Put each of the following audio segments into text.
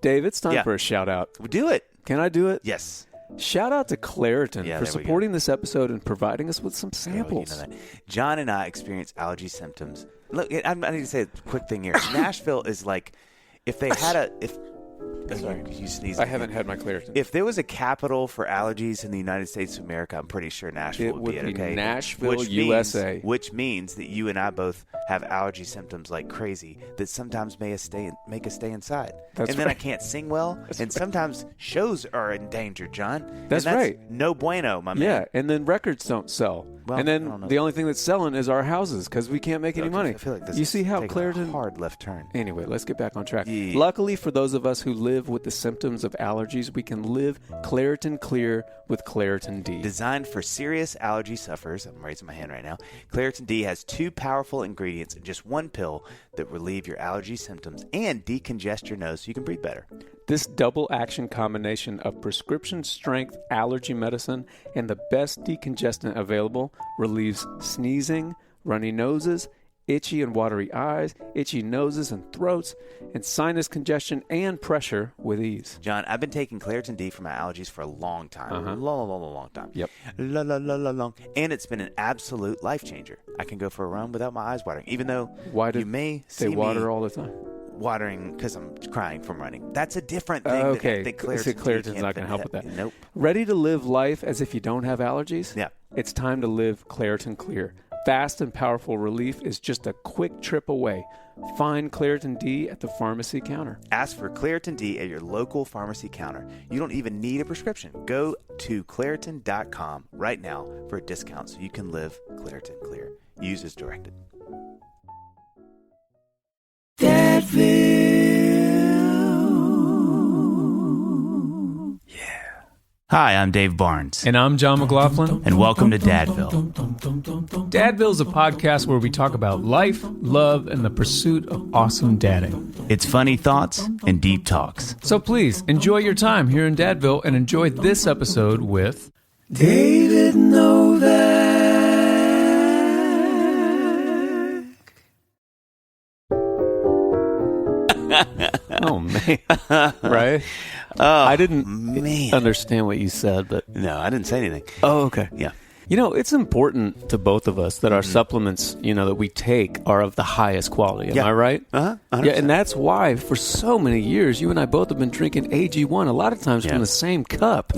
Dave, it's time for a shout-out. Do it. Can I do it? Yes. Shout out to Claritin for supporting this episode and providing us with some samples. You know that. John and I experienced allergy symptoms. Look, I need to say a quick thing here. Nashville is like, if they had a... Sorry. You sneezed. I haven't had my Claritin. If there was a capital for allergies in the United States of America, I'm pretty sure Nashville would be it. Okay, Nashville, USA. Which means that you and I both have allergy symptoms like crazy that sometimes make us stay inside. That's then right. I can't sing well, sometimes shows are in danger, John. That's right. No bueno, my man. Yeah, and then records don't sell. Well, and then the only thing that's selling is our houses because we can't make any money. I feel like this you see how Claritin... a hard left turn. Anyway, let's get back on track. Yeah. Luckily for those of us who live with the symptoms of allergies, we can live Claritin Clear with Claritin D. Designed for serious allergy sufferers, I'm raising my hand right now, Claritin D has 2 powerful ingredients in just 1 pill that relieve your allergy symptoms and decongest your nose so you can breathe better. This double action combination of prescription strength allergy medicine and the best decongestant available relieves sneezing, runny noses, itchy and watery eyes, itchy noses and throats, and sinus congestion and pressure with ease. John, I've been taking Claritin D for my allergies for a long time. Long time. Yep. Long. And it's been an absolute life changer. I can go for a run without my eyes watering, even though you may see they water me all the time? Watering because I'm crying from running. That's a different thing. Okay. I think Claritin's not going to help with that. Nope. Ready to live life as if you don't have allergies? Yeah. It's time to live Claritin Clear. Fast and powerful relief is just a quick trip away. Find Claritin D at the pharmacy counter. Ask for Claritin D at your local pharmacy counter. You don't even need a prescription. Go to Claritin.com right now for a discount so you can live Claritin Clear. Use as directed. Hi, I'm Dave Barnes. And I'm John McLaughlin. And welcome to Dadville. Dadville is a podcast where we talk about life, love, and the pursuit of awesome dadding. It's funny thoughts and deep talks. So please, enjoy your time here in Dadville and enjoy this episode with... David Novak. Oh, man. Right? Oh, I didn't understand what you said, but... No, I didn't say anything. Oh, okay. Yeah. You know, it's important to both of us that our supplements, that we take are of the highest quality. Am I right? Uh-huh. 100%. Yeah, and that's why for so many years, you and I both have been drinking AG1, a lot of times from the same cup,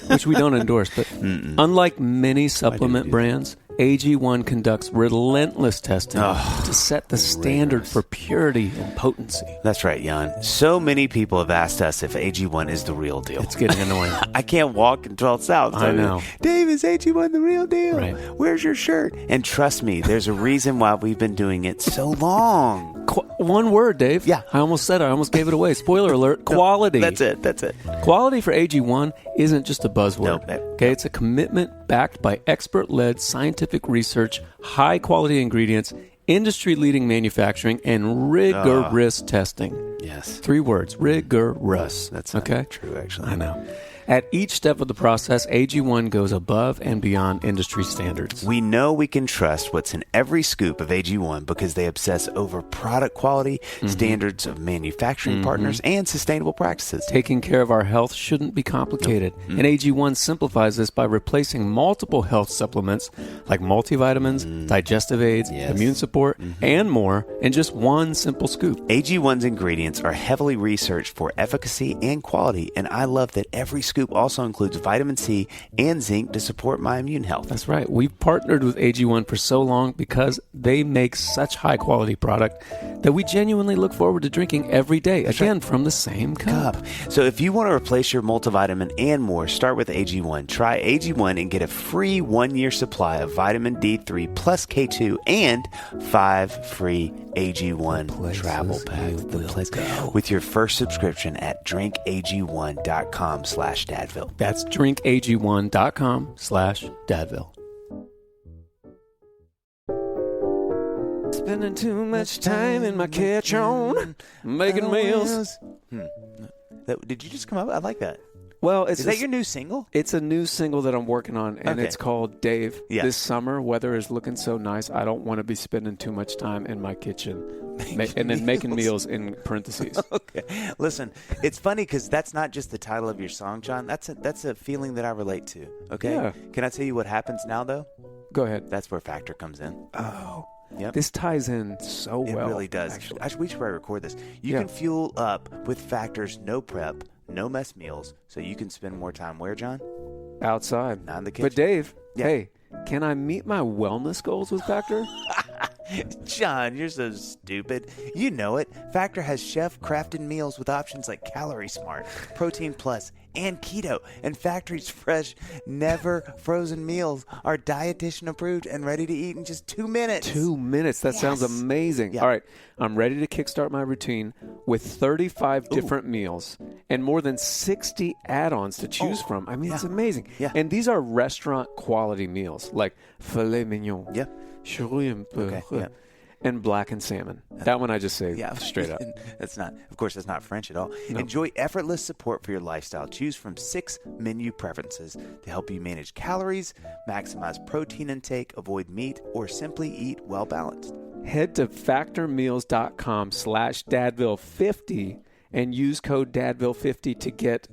which we don't endorse. But unlike many supplement brands, AG1 conducts relentless testing to set the standard for purity and potency. That's right, Jan. So many people have asked us if AG1 is the real deal. It's getting annoying. I can't walk until it's out. I know. Dave, is AG1 the real deal? Right. Where's your shirt? And trust me, there's a reason why we've been doing it so long. One word, Dave. Yeah. I almost said it. I almost gave it away. Spoiler alert. Quality. That's it. Quality for AG1 isn't just a buzzword. Nope. Okay, it's a commitment backed by expert-led scientific research, high-quality ingredients, industry-leading manufacturing, and rigorous testing. Yes. 3 words. Rigorous. That's okay? True, actually. I know. At each step of the process, AG1 goes above and beyond industry standards. We know we can trust what's in every scoop of AG1 because they obsess over product quality, standards of manufacturing partners, and sustainable practices. Taking care of our health shouldn't be complicated. And AG1 simplifies this by replacing multiple health supplements like multivitamins, digestive aids, immune support, and more in just one simple scoop. AG1's ingredients are heavily researched for efficacy and quality, and I love that every scoop also includes vitamin C and zinc to support my immune health. That's right. We've partnered with AG1 for so long because they make such high quality product that we genuinely look forward to drinking every day, from the same cup. So if you want to replace your multivitamin and more, start with AG1. Try AG1 and get a free 1-year supply of vitamin D3 plus K2 and 5 free AG1 travel packs. With your first subscription at drinkag1.com/Dadville. That's drinkag1.com/Dadville. Spending too much time in my catch-on, making meals. Did you just come up? I like that. Well, Is that your new single? It's a new single that I'm working on, and it's called Dave. Yeah. This summer, weather is looking so nice. I don't want to be spending too much time in my kitchen and then making meals in parentheses. Okay. Listen, it's funny because that's not just the title of your song, John. That's a feeling that I relate to. Okay. Yeah. Can I tell you what happens now, though? Go ahead. That's where Factor comes in. Oh. Yep. This ties in so well. It really does. Actually. We should probably record this. You can fuel up with Factor's no prep, no mess meals, so you can spend more time where, John? Outside. Not in the kitchen. But Dave, hey, can I meet my wellness goals with Factor? John, you're so stupid. You know it. Factor has chef-crafted meals with options like Calorie Smart, Protein Plus, and Keto. And Factory's fresh, never frozen meals are dietitian approved and ready to eat in just 2 minutes. 2 minutes. That sounds amazing. Yeah. All right. I'm ready to kickstart my routine with 35 different meals and more than 60 add-ons to choose from. I mean, it's amazing. Yeah. And these are restaurant quality meals like filet mignon, shrimp, and blackened salmon. That one I just say straight up. That's not French at all. No. Enjoy effortless support for your lifestyle. Choose from 6 menu preferences to help you manage calories, maximize protein intake, avoid meat, or simply eat well balanced. Head to factormeals.com/Dadville50 and use code Dadville50 to get,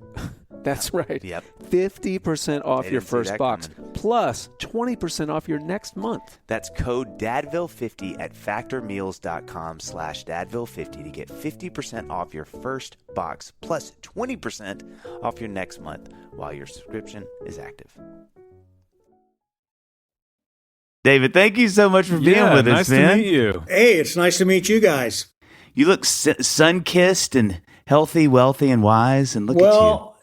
that's right, 50% off your first box, plus 20% off your next month. That's code Dadville50 at factormeals.com/Dadville50 to get 50% off your first box, plus 20% off your next month while your subscription is active. David, thank you so much for being with us, man. Nice to meet you. Hey, it's nice to meet you guys. You look sun-kissed and healthy, wealthy, and wise, and look at you. Well,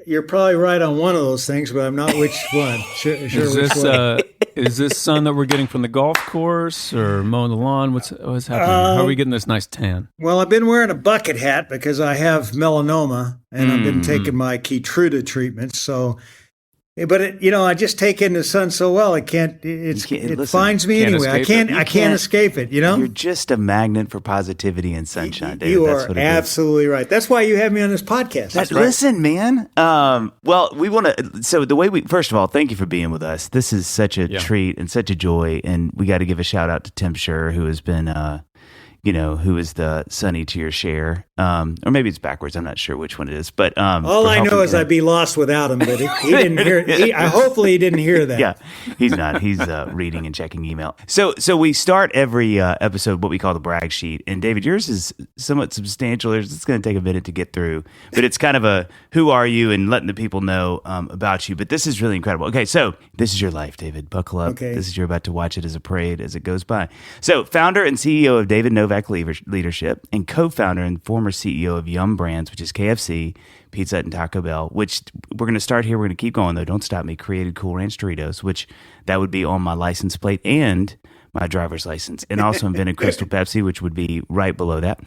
you're probably right on one of those things, but I'm not which one. Sure Is which this one. is this sun that we're getting from the golf course or mowing the lawn? What's happening? How are we getting this nice tan? Well, I've been wearing a bucket hat because I have melanoma, and I've been taking my Keytruda treatment. So, but I just take in the sun so well. It finds me anyway. I can't escape it. You're just a magnet for positivity and sunshine, David. You That's are what it absolutely right. That's why you have me on this podcast. That's right. Listen, man. Well, we want to. So the way first of all, thank you for being with us. This is such a treat and such a joy, and we got to give a shout out to Tim Scher, who has been. Who is the Sonny to your Cher, or maybe it's backwards. I'm not sure which one it is, but all I know is I'd be lost without him. But he didn't hear. Hopefully, he didn't hear that. Yeah, he's not. He's reading and checking email. So we start every episode what we call the brag sheet, and David, yours is somewhat substantial. It's going to take a minute to get through, but it's kind of a who are you and letting the people know about you. But this is really incredible. Okay, so this is your life, David. Buckle up. Okay. You're about to watch it as a parade as it goes by. So, founder and CEO of David Novak Leadership and co-founder and former CEO of Yum Brands, which is KFC, Pizza Hut, and Taco Bell, which we're going to start here. We're going to keep going, though. Don't stop me. Created Cool Ranch Doritos, which that would be on my license plate and my driver's license, and also invented Crystal Pepsi, which would be right below that.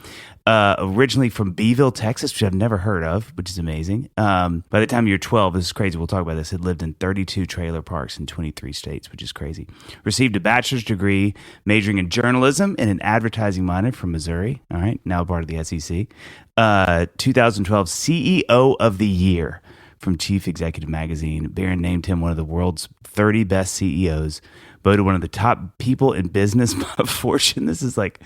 Originally from Beeville, Texas, which I've never heard of, which is amazing. By the time you're 12, this is crazy. We'll talk about this. It lived in 32 trailer parks in 23 states, which is crazy. Received a bachelor's degree, majoring in journalism and an advertising minor from Missouri. All right, now part of the SEC. 2012 CEO of the Year from Chief Executive Magazine. Barron named him one of the world's 30 best CEOs. Voted one of the top people in business by Fortune. This is like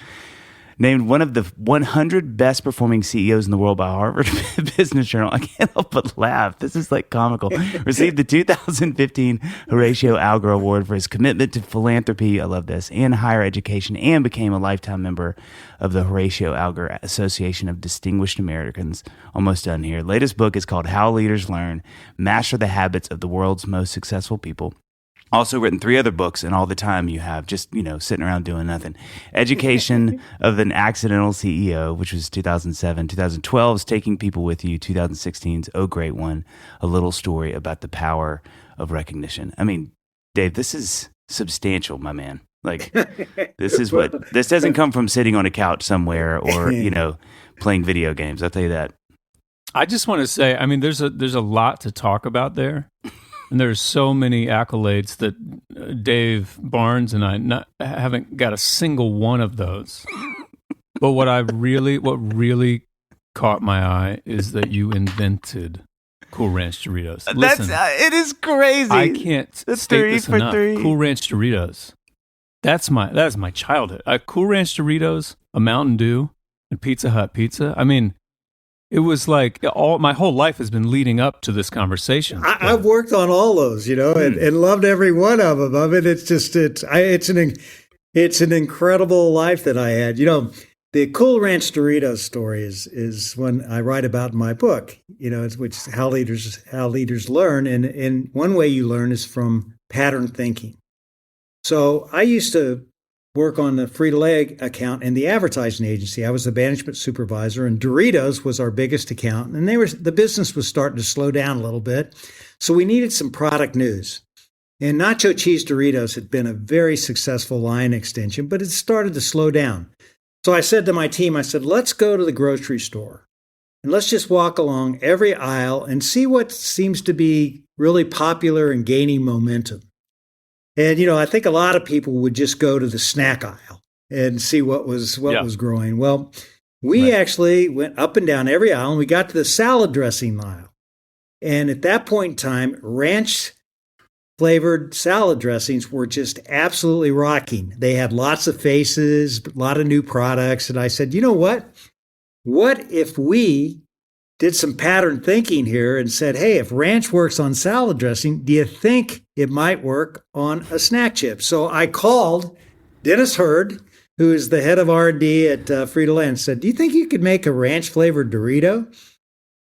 named one of the 100 best performing CEOs in the world by Harvard Business Journal. I can't help but laugh. This is like comical. Received the 2015 Horatio Alger Award for his commitment to philanthropy. I love this. And higher education, and became a lifetime member of the Horatio Alger Association of Distinguished Americans. Almost done here. Latest book is called How Leaders Learn, Master the Habits of the World's Most Successful People. Also written 3 other books, and all the time you have just, sitting around doing nothing. Education of an Accidental CEO, which was 2007. 2012 is Taking People With You. 2016's Oh Great One, a little story about the power of recognition. I mean, Dave, this is substantial, my man. Like, this doesn't come from sitting on a couch somewhere or, playing video games. I'll tell you that. I just want to say, I mean, there's a lot to talk about there. And there's so many accolades that Dave Barnes and I haven't got a single one of those. But what really caught my eye is that you invented Cool Ranch Doritos. Listen, it is crazy. I can't state this enough. Cool Ranch Doritos. That is my childhood. Cool Ranch Doritos, a Mountain Dew, and Pizza Hut pizza. I mean, it was like my whole life has been leading up to this conversation. I've worked on all those, and loved every one of them. I mean, it's an incredible life that I had. The Cool Ranch Doritos story is one I write about in my book. Which is how leaders learn, and one way you learn is from pattern thinking. So I used to work on the Frito-Lay account in the advertising agency. I was the management supervisor, and Doritos was our biggest account. And the business was starting to slow down a little bit, so we needed some product news. And Nacho Cheese Doritos had been a very successful line extension, but it started to slow down. So I said to my team, let's go to the grocery store and let's just walk along every aisle and see what seems to be really popular and gaining momentum. And, I think a lot of people would just go to the snack aisle and see what was growing. Well, we actually went up and down every aisle, and we got to the salad dressing aisle. And at that point in time, ranch flavored salad dressings were just absolutely rocking. They had lots of faces, a lot of new products. And I said, you know what? What if we did some pattern thinking here and said, hey, if ranch works on salad dressing, do you think it might work on a snack chip? So I called Dennis Hurd, who is the head of R&D at Frito-Lay, and said, do you think you could make a ranch-flavored Dorito?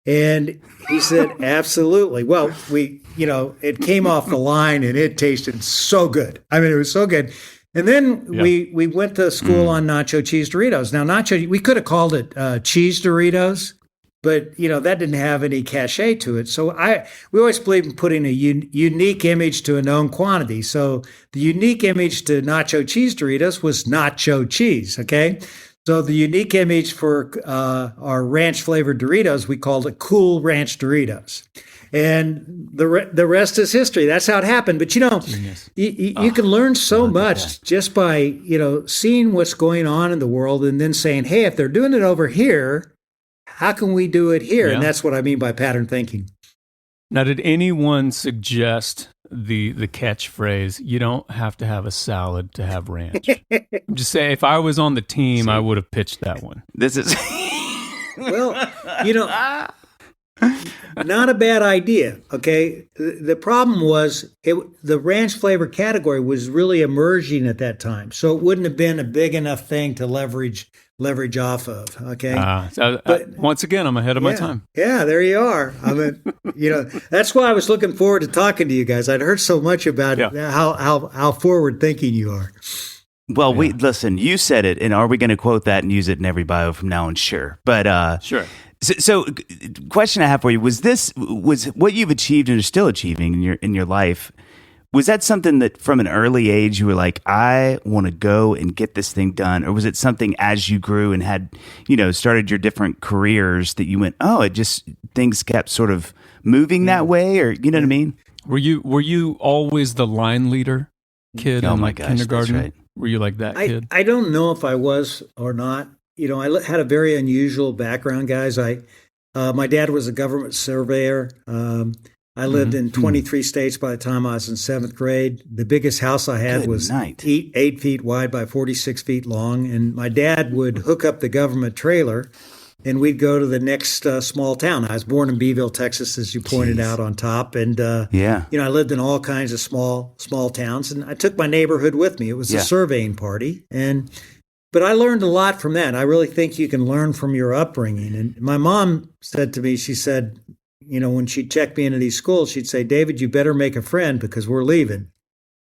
And he said, absolutely. Well, it came off the line, and it tasted so good. I mean, it was so good. And then we went to school on Nacho Cheese Doritos. Now, we could have called it Cheese Doritos, but, that didn't have any cachet to it. So we always believe in putting a unique image to a known quantity. So the unique image to Nacho Cheese Doritos was nacho cheese, okay? So the unique image for our ranch-flavored Doritos, we called it Cool Ranch Doritos. And the rest is history. That's how it happened. But, you can learn so much just by, seeing what's going on in the world and then saying, hey, if they're doing it over here, how can we do it here? Yeah. And that's what I mean by pattern thinking. Now, did anyone suggest the catchphrase, you don't have to have a salad to have ranch? I'm just saying, if I was on the team, I would have pitched that one. This is... Well, not a bad idea, okay? The problem was the ranch flavor category was really emerging at that time, so it wouldn't have been a big enough thing to leverage off of, okay? But once again, I'm ahead of my time. Yeah, there you are. I mean, that's why I was looking forward to talking to you guys. I'd heard so much about how forward thinking you are. Well, listen, you said it, and are we going to quote that and use it in every bio from now on? Sure. But sure. So, question I have for you was what you've achieved and are still achieving in your life. Was that something that from an early age you were like, I want to go and get this thing done? Or was it something as you grew and had, started your different careers that you went, things kept sort of moving that way? Or, you know what I mean? Were you always the line leader kid in kindergarten? That's right. Were you like that kid? I don't know if I was or not. I had a very unusual background, guys. My dad was a government surveyor. I lived in 23 states by the time I was in 7th grade. The biggest house I had was 8 feet wide by 46 feet long. And my dad would hook up the government trailer, and we'd go to the next small town. I was born in Beeville, Texas, as you pointed out on top. And, I lived in all kinds of small towns. And I took my neighborhood with me. It was a surveying party. But I learned a lot from that. I really think you can learn from your upbringing. And my mom said to me, she said, when she'd check me into these schools, she'd say, David, you better make a friend because we're leaving.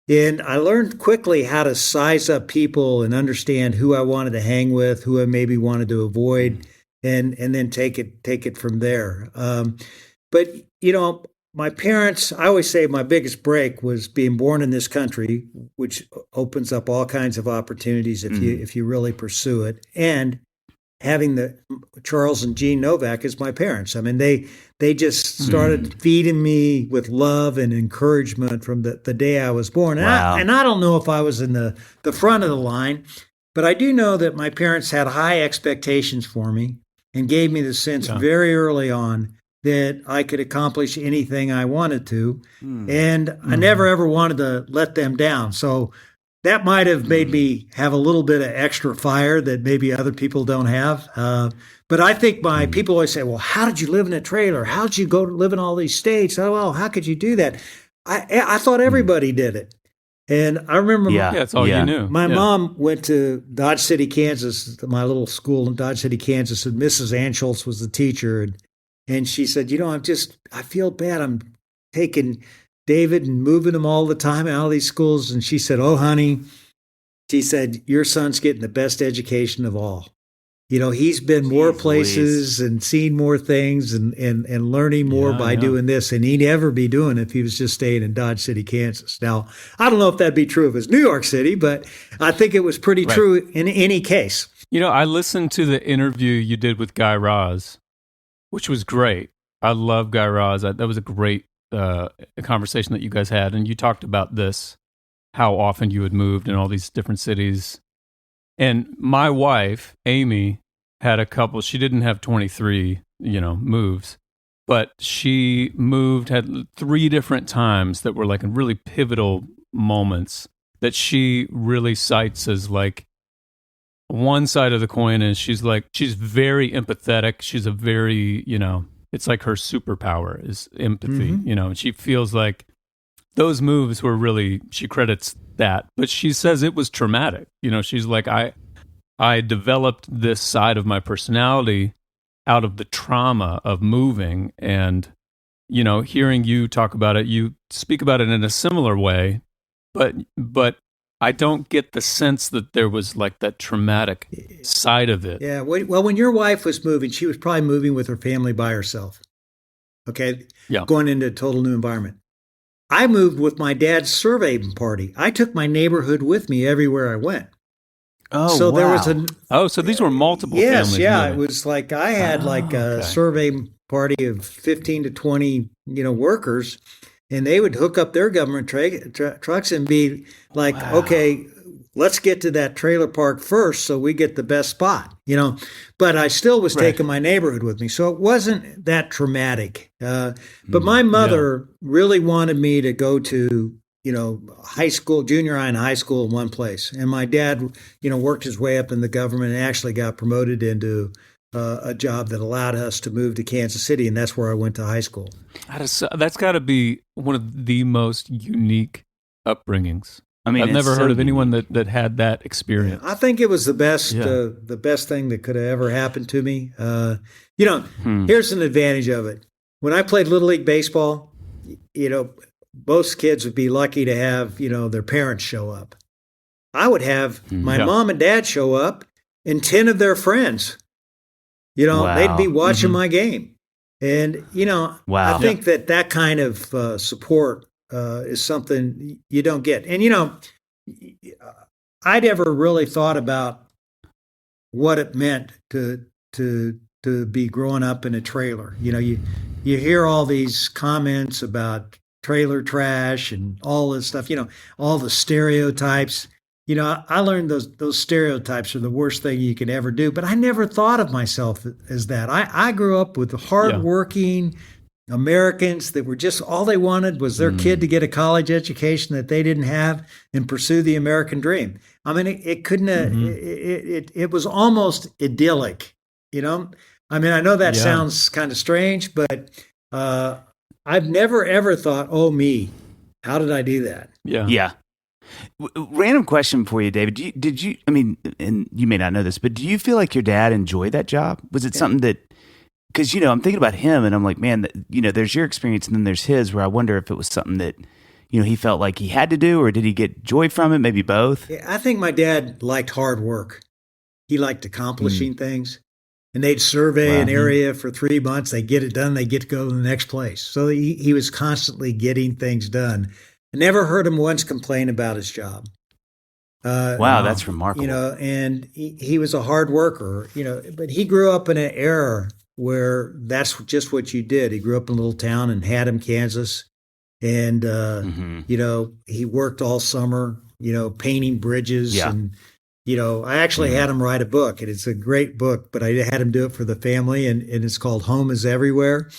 And I learned quickly how to size up people and understand who I wanted to hang with, who I maybe wanted to avoid, and then take it from there. But my parents, I always say my biggest break was being born in this country, which opens up all kinds of opportunities if you really pursue it, and having the Charles and Jean Novak as my parents. I mean, they just started feeding me with love and encouragement from the day I was born. Wow. And I don't know if I was in the front of the line, but I do know that my parents had high expectations for me and gave me the sense very early on that I could accomplish anything I wanted to. And I never ever wanted to let them down. So that might have made me have a little bit of extra fire that maybe other people don't have. But I think people always say, well, how did you live in a trailer? How did you go to live in all these states? Oh, well, how could you do that? I thought everybody did it. And I remember that's all you knew. My mom went to Dodge City, Kansas, my little school in Dodge City, Kansas, and Mrs. Anschultz was the teacher. And she said, I feel bad. I'm taking David and moving him all the time out of these schools. And she said, oh, honey, she said, your son's getting the best education of all. He's been more places and seen more things and learning more by doing this than he'd ever be doing if he was just staying in Dodge City, Kansas. Now, I don't know if that'd be true if it's New York City, but I think it was pretty true in any case. I listened to the interview you did with Guy Raz, which was great. I love Guy Raz. That was a great conversation that you guys had. And you talked about this, how often you had moved in all these different cities. And my wife, Amy, had a couple. She didn't have 23, moves, but she had 3 different times that were like really pivotal moments that she really cites as like one side of the coin is she's very empathetic. She's a very, it's like her superpower is empathy, and she feels like those moves were really, she credits that, but she says it was traumatic. She's like, I developed this side of my personality out of the trauma of moving, and, hearing you talk about it, you speak about it in a similar way, but I don't get the sense that there was like that traumatic side of it. Yeah. Well, when your wife was moving, she was probably moving with her family by herself. Okay. Yeah. Going into a total new environment. I moved with my dad's survey party. I took my neighborhood with me everywhere I went. Oh, so wow. There was so these were multiple families. Yeah. It was like I had a survey party of 15 to 20, workers, and they would hook up their government trucks and be like, okay, let's get to that trailer park first so we get the best spot, But I still was taking my neighborhood with me. So it wasn't that traumatic. But my mother really wanted me to go to, high school, junior high and high school in one place. And my dad, worked his way up in the government and actually got promoted into a job that allowed us to move to Kansas City. And that's where I went to high school. That's got to be one of the most unique upbringings. I mean, I've never heard of anyone that had that experience. I think it was the best thing that could have ever happened to me. Here's an advantage of it. When I played Little League Baseball, most kids would be lucky to have, their parents show up. I would have my mom and dad show up and 10 of their friends. They'd be watching my game. And, I think that kind of support is something you don't get. And, I never really thought about what it meant to be growing up in a trailer. You hear all these comments about trailer trash and all this stuff, all the stereotypes. I learned those stereotypes are the worst thing you can ever do, but I never thought of myself as that. I grew up with hardworking Americans that were just, all they wanted was their kid to get a college education that they didn't have and pursue the American dream. I mean, it couldn't, it was almost idyllic, I mean, I know that sounds kind of strange, but I've never ever thought, oh, me, how did I do that? Yeah. Random question for you, David. Did you, I mean, and you may not know this, but do you feel like your dad enjoyed that job? Was it something that, because, I'm thinking about him and I'm like, man, there's your experience and then there's his, where I wonder if it was something that, he felt like he had to do, or did he get joy from it? Maybe both. Yeah, I think my dad liked hard work. He liked accomplishing things. And they'd survey an area for 3 months. They get it done. They get to go to the next place. So he was constantly getting things done. I never heard him once complain about his job. Wow, that's remarkable. And he was a hard worker, but he grew up in an era where that's just what you did. He grew up in a little town in Haddam, Kansas. And, he worked all summer, painting bridges. Yeah. And, I actually had him write a book, and it's a great book, but I had him do it for the family, and it's called Home is Everywhere.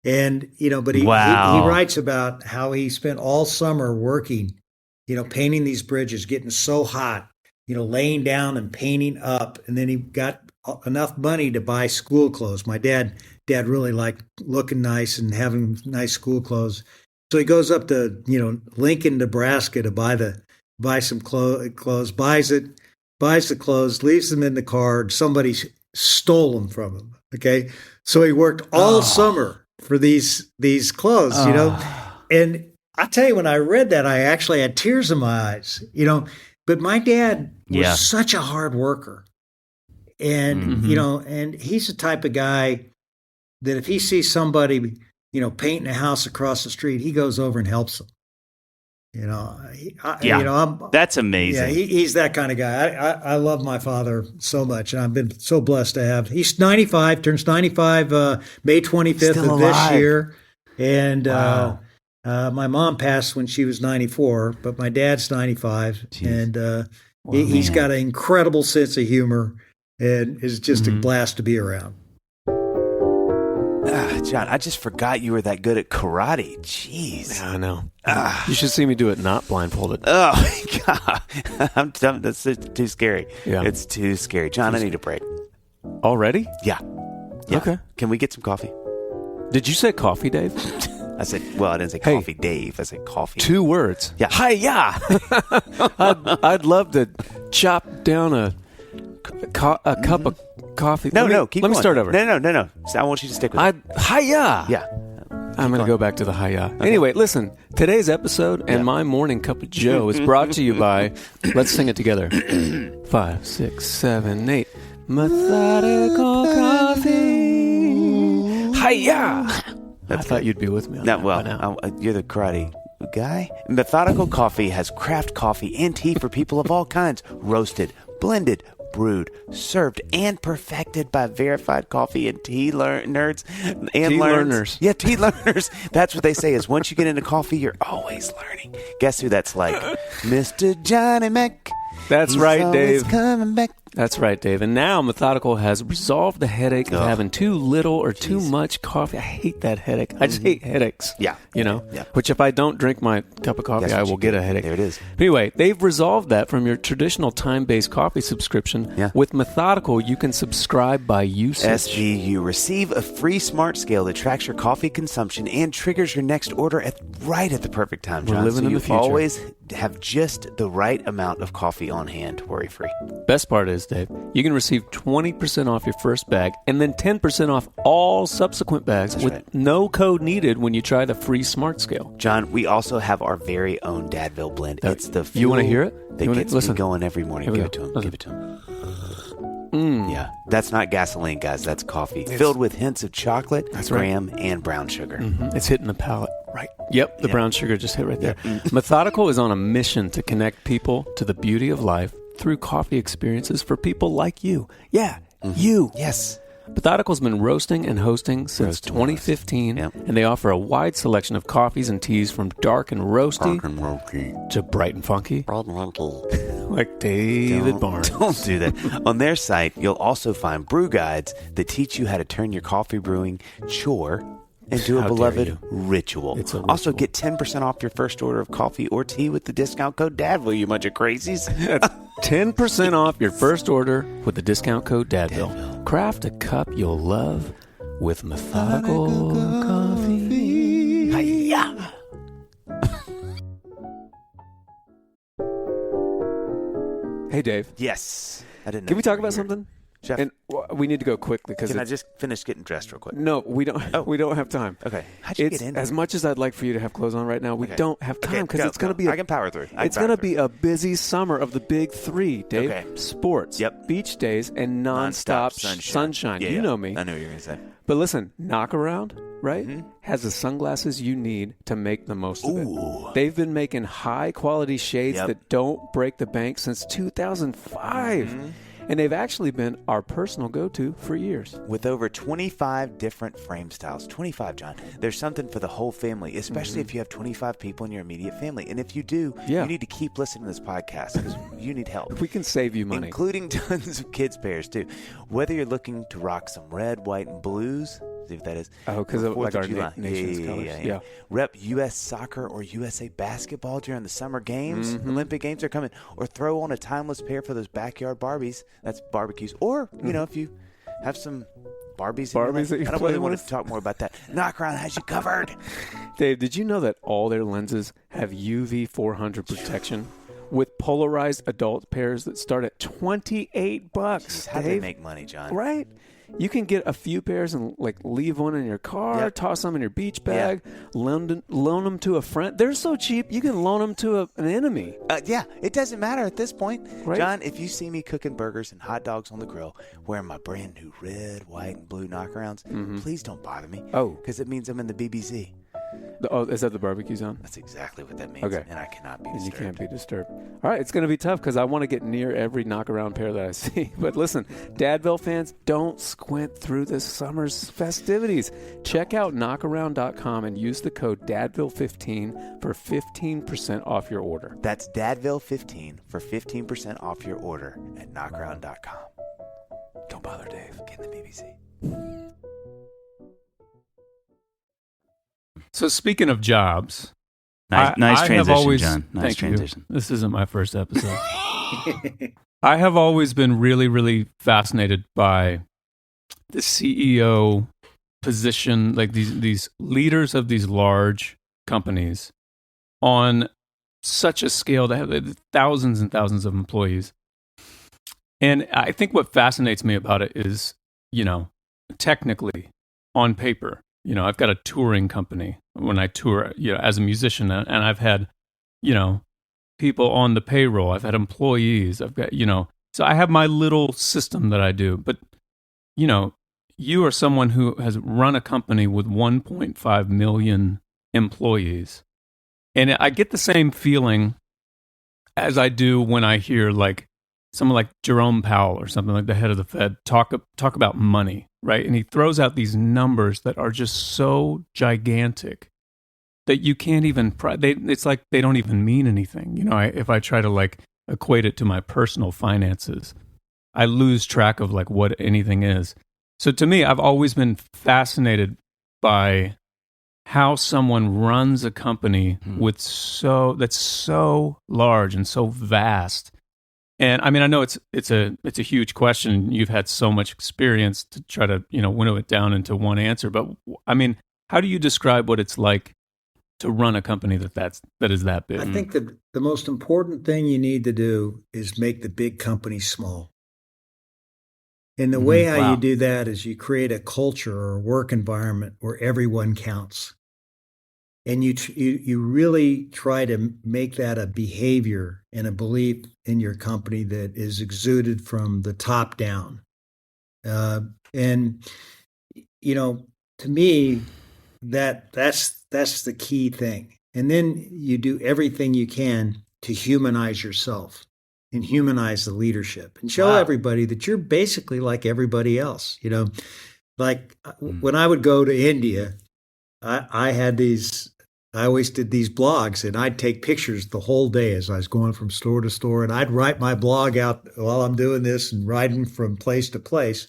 And, but he writes about how he spent all summer working, painting these bridges, getting so hot, laying down and painting up. And then he got enough money to buy school clothes. My dad really liked looking nice and having nice school clothes. So he goes up to, Lincoln, Nebraska to buy some clothes, buys the clothes, leaves them in the car. Somebody stole them from him. Okay. So he worked all summer for these clothes, and I tell you, when I read that, I actually had tears in my eyes, but my dad was such a hard worker. And, and he's the type of guy that if he sees somebody, painting a house across the street, he goes over and helps them. That's amazing. Yeah, he's that kind of guy. I love my father so much, and I've been so blessed to have. He's 95, turns 95 May 25th of this year, and my mom passed when she was 94, but my dad's 95, and he's got an incredible sense of humor, and is just a blast to be around. John, I just forgot you were that good at karate. Jeez. Yeah, I know. You should see me do it not blindfolded. Oh, my God. I'm done. That's too scary. Yeah. It's too scary. John, I need a break. Already? Yeah. Okay. Can we get some coffee? Did you say coffee, Dave? I didn't say coffee, Dave. I said coffee. 2 words. Yeah. Hi-ya. I'd love to chop down a cup of coffee. Let me start over. No. So I want you to stick with it. Hi-ya. Yeah. I'm going to go back to the hi-ya. Okay. Anyway, listen. Today's episode and my morning cup of joe is brought to you by, let's sing it together. 5, 6, 7, 8. Methodical coffee. Hi-ya. I thought you'd be with me on that. You're the karate guy. Methodical Coffee has craft coffee and tea for people of all kinds. Roasted, blended, brewed, served, and perfected by verified coffee and tea nerds and learners. Yeah, tea learners. That's what they say is once you get into coffee, you're always learning. Guess who that's like? Mr. Johnny Mac. That's right, Dave. Coming back. That's right, Dave. And now Methodical has resolved the headache of having too little or too much coffee. I hate that headache. I just hate headaches. Yeah. Which if I don't drink my cup of coffee, I will get a headache. There it is. But anyway, they've resolved that from your traditional time-based coffee subscription. Yeah. With Methodical, you can subscribe by usage. SGU. Receive a free smart scale that tracks your coffee consumption and triggers your next order right at the perfect time, John. We're living in the future. Always have just the right amount of coffee on hand, worry-free. Best part is, Dave, you can receive 20% off your first bag and then 10% off all subsequent bags no code needed when you try the free smart scale. John, we also have our very own Dadville blend. It's the fuel you want to hear it? That gets me going every morning. Give it to him. Give it to him. Yeah, that's not gasoline, guys. That's coffee. Filled with hints of chocolate, graham, and brown sugar. It's hitting the palate. Right. Yep, the brown sugar just hit right there. Methodical is on a mission to connect people to the beauty of life through coffee experiences for people like you. Yeah, you. Yes. Methodical's been roasting and hosting since 2015, and they offer a wide selection of coffees and teas from dark and roasty to bright and funky. Like David Barnes. Don't do that. On their site, you'll also find brew guides that teach you how to turn your coffee brewing chore into a beloved ritual. Also, get 10% off your first order of coffee or tea with the discount code DADVILLE, you bunch of crazies. 10% off your first order with the discount code DADVILLE. Craft a cup you'll love with Methodical Coffee. Hi-ya! Hey, Dave. Yes. Can we talk about something? Jeff, and we need to go quickly because can I just finish getting dressed real quick? No, we don't. Oh. We don't have time. Okay, how'd you get in? As much as I'd like for you to have clothes on right now, we don't have time because it's going to be. I can power through. It's going to be a busy summer of the big three, Dave. Okay. Sports, beach days, and nonstop sunshine. Yeah, you know me. I know what you're going to say. But listen, Knockaround, right, has the sunglasses you need to make the most of it. They've been making high-quality shades that don't break the bank since 2005. And they've actually been our personal go-to for years. With over 25 different frame styles. 25, John. There's something for the whole family, especially if you have 25 people in your immediate family. And if you do, you need to keep listening to this podcast because you need help. We can save you money. Including tons of kids' pairs, too. Whether you're looking to rock some red, white, and blues, See what that is? Oh, because of like our July. nation's colors. Yeah. Rep U.S. soccer or USA basketball during the summer games. Olympic Games are coming. Or throw on a timeless pair for those backyard Barbies. That's barbecues. Or, if you have some Barbies that you I don't play really want with? to talk more about that. Knock Around has you covered. Dave, did you know that all their lenses have UV 400 protection with polarized adult pairs that start at $28? Jeez, how do they Dave? make money, John? Right? You can get a few pairs and leave one in your car, toss them in your beach bag, loan them to a friend. They're so cheap, you can loan them to an enemy. It doesn't matter at this point. Right? John, if you see me cooking burgers and hot dogs on the grill wearing my brand new red, white, and blue knockarounds, please don't bother me. Oh. Because it means I'm in the BBC. Is that the barbecue zone? That's exactly what that means. Okay. And I cannot be And disturbed. you can't be disturbed. All right, it's going to be tough because I want to get near every knockaround pair that I see. But listen, Dadville fans, don't squint through this summer's festivities. Check out knockaround.com and use the code Dadville15 for 15% off your order. That's Dadville15 for 15% off your order at knockaround.com. Don't bother Dave. Get in the BBC. So speaking of jobs, Nice I transition, have always, John. Nice thank transition. You. This isn't my first episode. I have always been really, really fascinated by the CEO position, like these leaders of these large companies on such a scale that have thousands and thousands of employees. And I think what fascinates me about it is, technically on paper, I've got a touring company when I tour, as a musician, and I've had, people on the payroll. I've had employees. I've got, so I have my little system that I do. But, you are someone who has run a company with 1.5 million employees. And I get the same feeling as I do when I hear someone like Jerome Powell or something like the head of the Fed talk about money, right? And he throws out these numbers that are just so gigantic that you can't even, it's like they don't even mean anything. If I try to equate it to my personal finances, I lose track of what anything is. So to me, I've always been fascinated by how someone runs a company that's so large and so vast. And I mean, I know it's a huge question. You've had so much experience to try to winnow it down into one answer. But I mean, how do you describe what it's like to run a company that is that big? I think the most important thing you need to do is make the big company small. And the way how you do that is you create a culture or a work environment where everyone counts. And you really try to make that a behavior and a belief in your company that is exuded from the top down. And to me, that's the key thing. And then you do everything you can to humanize yourself and humanize the leadership and show everybody that you're basically like everybody else. When I would go to India, I always did these blogs, and I'd take pictures the whole day as I was going from store to store, and I'd write my blog out while I'm doing this and riding from place to place.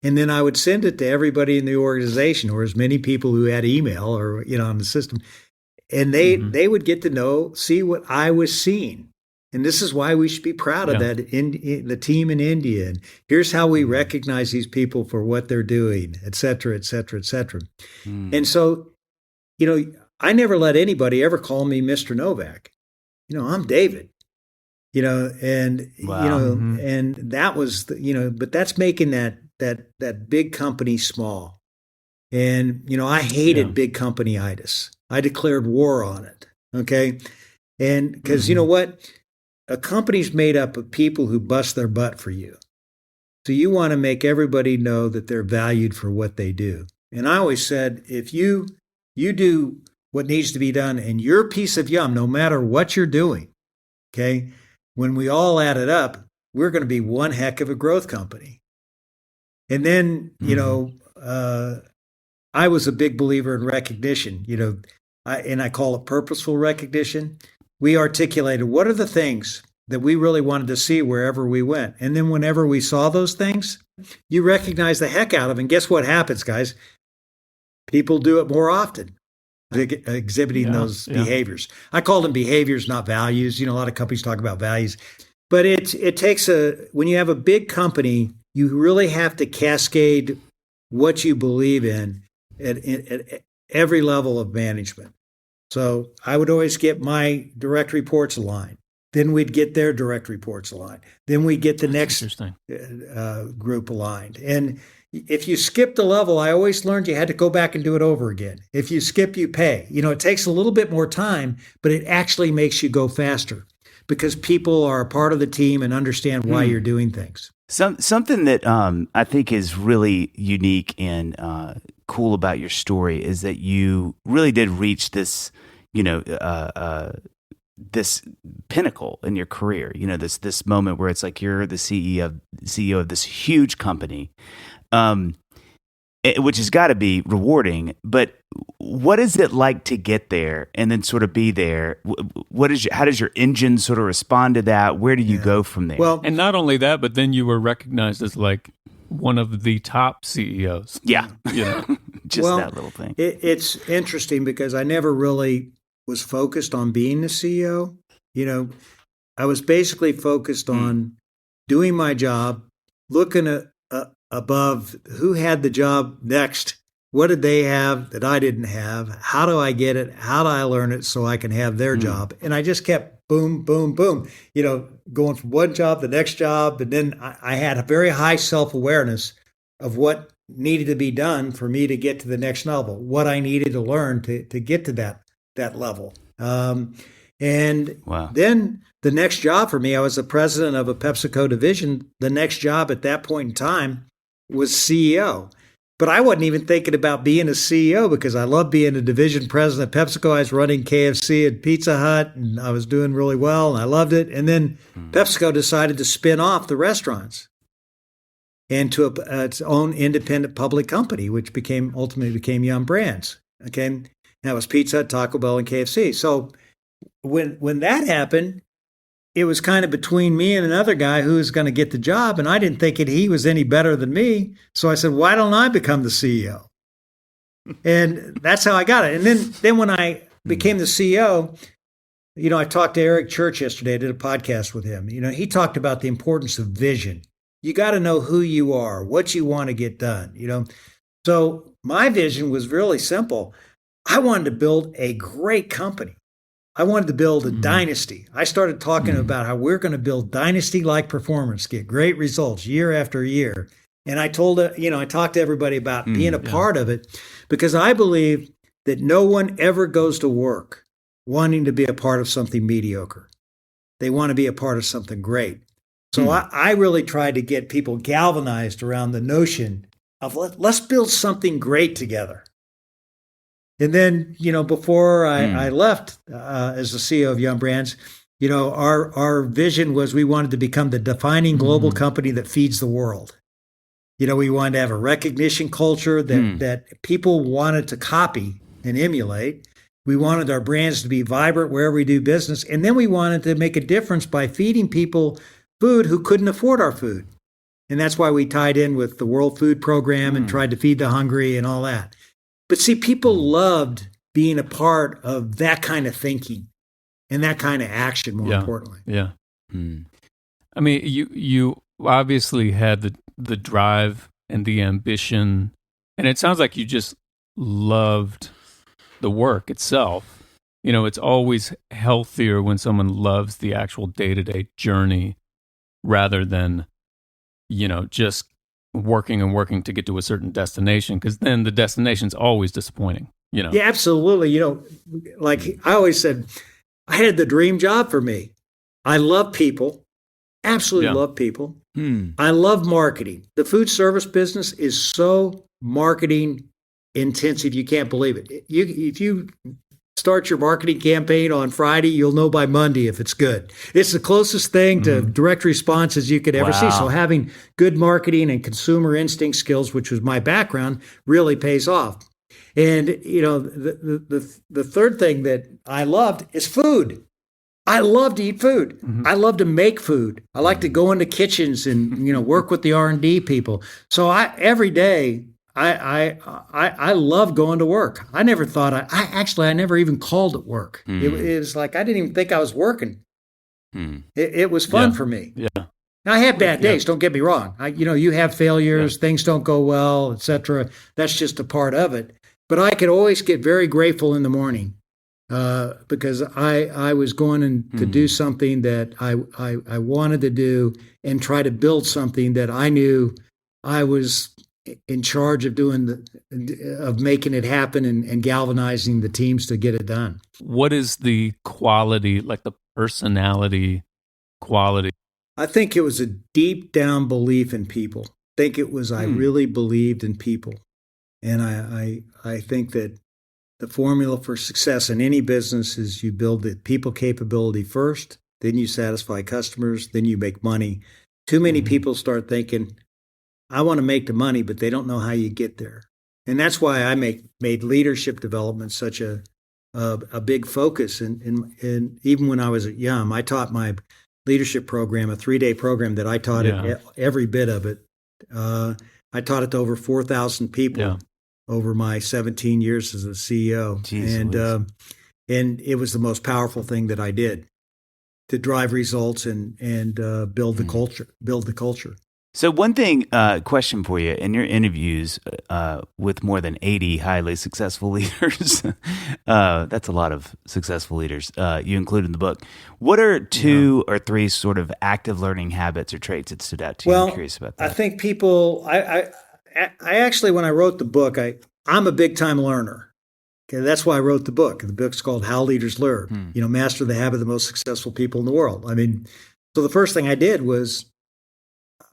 And then I would send it to everybody in the organization, or as many people who had email or, on the system. And they would get to see what I was seeing. And this is why we should be proud of that in the team in India. And here's how we recognize these people for what they're doing, et cetera, et cetera, et cetera. And so, I never let anybody ever call me Mr. Novak. I'm David. And and that was but that's making that big company small. And I hated big company-itis. I declared war on it. Okay, and because you know what, a company's made up of people who bust their butt for you. So you want to make everybody know that they're valued for what they do. And I always said, if you do what needs to be done and your piece of yum, no matter what you're doing, okay, when we all add it up, we're going to be one heck of a growth company. And then, I was a big believer in recognition, and I call it purposeful recognition. We articulated what are the things that we really wanted to see wherever we went. And then whenever we saw those things, you recognize the heck out of them. And guess what happens, guys? people do it more often, exhibiting those behaviors. I call them behaviors, not values. A lot of companies talk about values, but it takes when you have a big company, you really have to cascade what you believe in at every level of management. So I would always get my direct reports aligned. Then we'd get their direct reports aligned. Then we'd get the next group aligned. And if you skip the level, I always learned you had to go back and do it over again. If you skip, you pay. It takes a little bit more time, but it actually makes you go faster because people are a part of the team and understand why you're doing things. Something that I think is really unique and cool about your story is that you really did reach this, this pinnacle in your career. This moment where it's like you're the CEO of this huge company, which has got to be rewarding. But what is it like to get there and then sort of be there? How does your engine sort of respond to that? Where do you go from there? Well, and not only that, but then you were recognized as like one of the top CEOs. Yeah. Just that little thing. It's interesting because I never really was focused on being the CEO. I was basically focused on doing my job, looking above who had the job next. What did they have that I didn't have? How do I get it? How do I learn it so I can have their job? And I just kept boom, boom, boom, going from one job to the next job. And then I had a very high self-awareness of what needed to be done for me to get to the next level, what I needed to learn to get to that level. Then the next job for me, I was the president of a PepsiCo division. The next job at that point in time was CEO. But I wasn't even thinking about being a CEO because I loved being a division president at PepsiCo. I was running KFC and Pizza Hut, and I was doing really well, and I loved it. And then PepsiCo decided to spin off the restaurants into its own independent public company, which ultimately became Yum Brands. Okay, and that was Pizza Hut, Taco Bell, and KFC. So when that happened, it was kind of between me and another guy who was going to get the job, and I didn't think he was any better than me. So I said, why don't I become the CEO? And that's how I got it. And then when I became the CEO, I talked to Eric Church yesterday. I did a podcast with him. He talked about the importance of vision. You got to know who you are, what you want to get done. So my vision was really simple. I wanted to build a great company. I wanted to build a dynasty. I started talking about how we're going to build dynasty-like performance, get great results year after year. And I talked to everybody about being a part of it because I believe that no one ever goes to work wanting to be a part of something mediocre. They want to be a part of something great. So I really tried to get people galvanized around the notion of let's build something great together. And then, before I left as the CEO of Yum Brands, our vision was we wanted to become the defining global company that feeds the world. We wanted to have a recognition culture that people wanted to copy and emulate. We wanted our brands to be vibrant wherever we do business. And then we wanted to make a difference by feeding people food who couldn't afford our food. And that's why we tied in with the World Food Program and tried to feed the hungry and all that. But see, people loved being a part of that kind of thinking and that kind of action, more importantly. Yeah. I mean, you obviously had the drive and the ambition, and it sounds like you just loved the work itself. It's always healthier when someone loves the actual day-to-day journey rather than, just working and working to get to a certain destination, because then the destination's always disappointing. Yeah, absolutely. Like I always said, I had the dream job for me. I love people, absolutely love people. I love marketing. The food service business is so marketing intensive, you can't believe it. If you start your marketing campaign on Friday, you'll know by Monday if it's good. It's the closest thing to direct response as you could ever see. So having good marketing and consumer instinct skills, which was my background, really pays off. And, the third thing that I loved is food. I love to eat food. I love to make food. I like to go into kitchens and, work with the R&D people. So every day I love going to work. I never thought I never even called it work. It was like I didn't even think I was working. It was fun for me. Yeah. Now, I had bad days. Don't get me wrong. You have failures, things don't go well, etc. That's just a part of it. But I could always get very grateful in the morning because I was going to do something that I wanted to do and try to build something that I knew I was in charge of doing, of making it happen and galvanizing the teams to get it done. What is the quality, like the personality quality? I think it was a deep down belief in people. I think it was I really believed in people. And I think that the formula for success in any business is you build the people capability first, then you satisfy customers, then you make money. Too many people start thinking, I want to make the money, but they don't know how you get there. And that's why I made leadership development such a big focus. And even when I was at Yum, I taught my leadership program, a 3-day program that I taught it, every bit of it. I taught it to over 4,000 people over my 17 years as a CEO. Jeez, and it was the most powerful thing that I did to drive results and build the culture. So one thing, question for you, in your interviews with more than 80 highly successful leaders, that's a lot of successful leaders you include in the book. What are 2 or 3 sort of active learning habits or traits that stood out to you? I'm curious about that. I think people, I actually, when I wrote the book, I'm a big time learner. Okay, that's why I wrote the book. The book's called How Leaders Learn, Master the Habit of the Most Successful People in the World. I mean, so the first thing I did was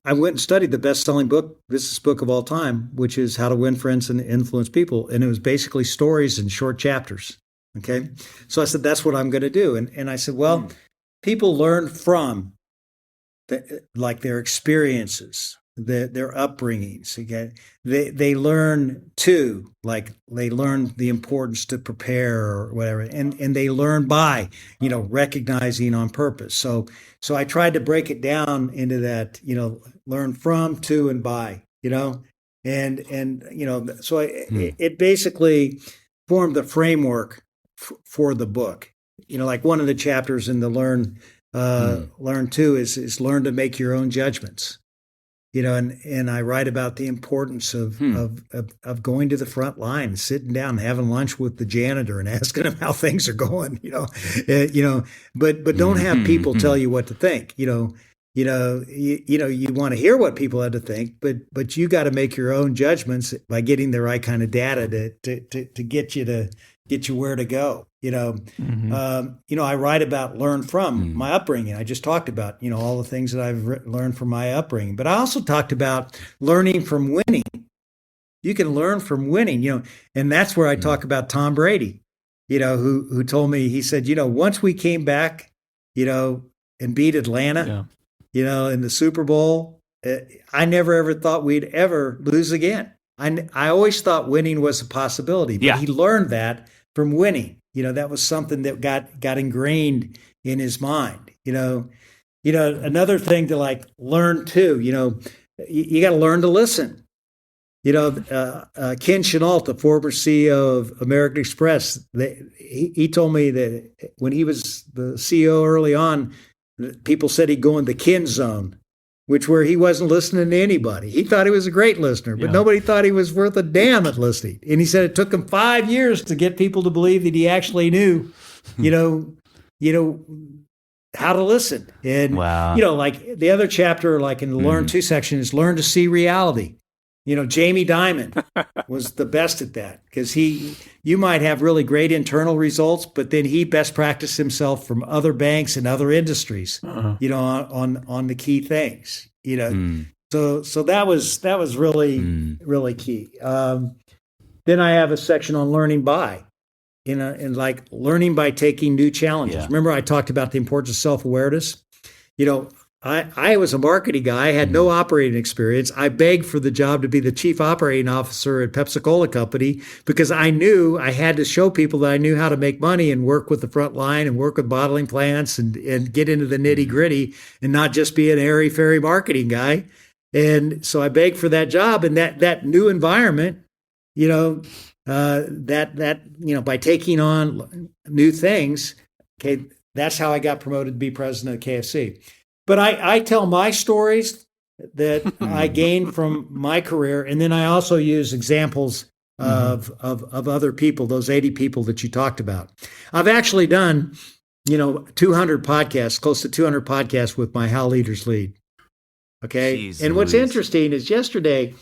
I went and studied the best-selling business book of all time, which is How to Win Friends and Influence People. And it was basically stories and short chapters. Okay. So I said, that's what I'm going to do. And I said, well, people learn from their experiences, their upbringings. Okay. They learn too, like they learn the importance to prepare or whatever. And they learn by, recognizing on purpose. So I tried to break it down into that, learn from, to, and by, so it basically formed the framework for the book. Like one of the chapters in the learn to is learn to make your own judgments. And I write about the importance of going to the front line, sitting down, and having lunch with the janitor, and asking him how things are going. But don't have people tell you what to think. You want to hear what people have to think, but you got to make your own judgments by getting the right kind of data to get you where to go. I write about learn from my upbringing. I just talked about, all the things that I've learned from my upbringing, but I also talked about learning from winning. You can learn from winning, and that's where I talk about Tom Brady, who told me, he said, once we came back, and beat Atlanta, in the Super Bowl, I never ever thought we'd ever lose again. I always thought winning was a possibility, but he learned that from winning. That was something that got ingrained in his mind. Another thing to learn too. You got to learn to listen. Ken Chenault, the former CEO of American Express, he told me that when he was the CEO early on, people said he'd go in the Ken zone, where he wasn't listening to anybody. He thought he was a great listener, but nobody thought he was worth a damn at listening. And he said it took him 5 years to get people to believe that he actually knew, how to listen. And, like the other chapter, like in the Learn To section, is learn to see reality. Jamie Dimon was the best at that because you might have really great internal results, but then he best practiced himself from other banks and other industries, on the key things, So that was really, really key. Then I have a section on learning by, and like learning by taking new challenges. Yeah. Remember I talked about the importance of self-awareness? I was a marketing guy. I had no operating experience. I begged for the job to be the chief operating officer at Pepsi-Cola Company because I knew I had to show people that I knew how to make money and work with the front line and work with bottling plants and get into the nitty gritty and not just be an airy-fairy marketing guy. And so I begged for that job, and that new environment, by taking on new things, okay, that's how I got promoted to be president of KFC. But I tell my stories that I gained from my career, and then I also use examples of other people, those 80 people that you talked about. I've actually done, 200 podcasts, close to 200 podcasts with my How Leaders Lead. Okay. Jeez, and what's interesting is yesterday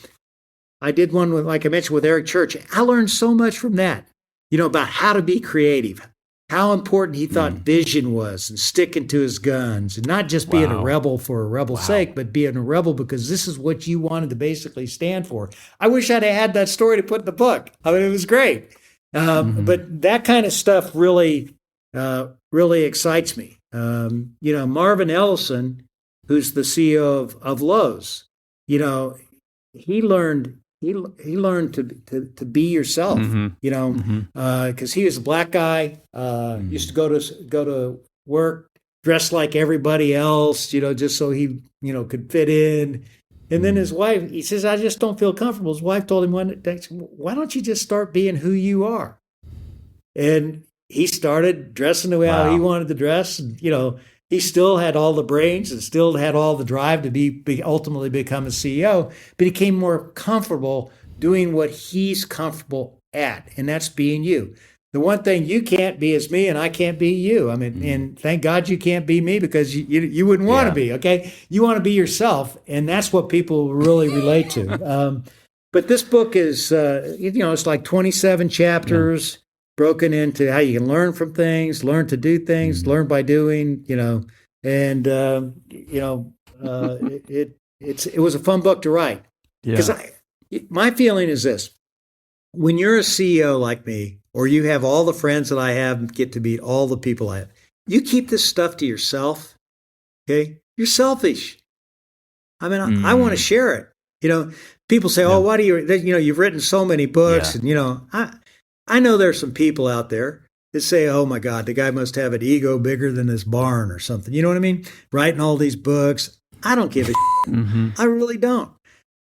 I did one with, like I mentioned, with Eric Church. I learned so much from that, about how to be creative, how important he thought vision was, and sticking to his guns, and not just being a rebel for a rebel's sake, but being a rebel because this is what you wanted to basically stand for. I wish I'd have had that story to put in the book. I mean, it was great. But that kind of stuff really excites me. Marvin Ellison, who's the CEO of Lowe's, he learned to be yourself, because he was a black guy, used to go to work dressed like everybody else, just so he, could fit in. And then his wife, he says, I just don't feel comfortable. His wife told him why don't you just start being who you are? And he started dressing the way how he wanted to dress. And, he still had all the brains and still had all the drive to ultimately become a CEO, but he became more comfortable doing what he's comfortable at, and that's being you. The one thing you can't be is me, and I can't be you. I mean, and thank God you can't be me, because you wouldn't want to be, okay? You want to be yourself, and that's what people really relate to. But this book is, it's like 27 chapters. Broken into how you can learn from things, learn to do things, learn by doing, and it was a fun book to write. Because my feeling is this: when you're a CEO like me, or you have all the friends that I have, and get to meet all the people I have, you keep this stuff to yourself. Okay, you're selfish. I mean, I want to share it. People say, "Oh, why do you?" You've written so many books, and I know there's some people out there that say, oh my God, the guy must have an ego bigger than his barn or something. You know what I mean? Writing all these books. I don't give a shit. I really don't.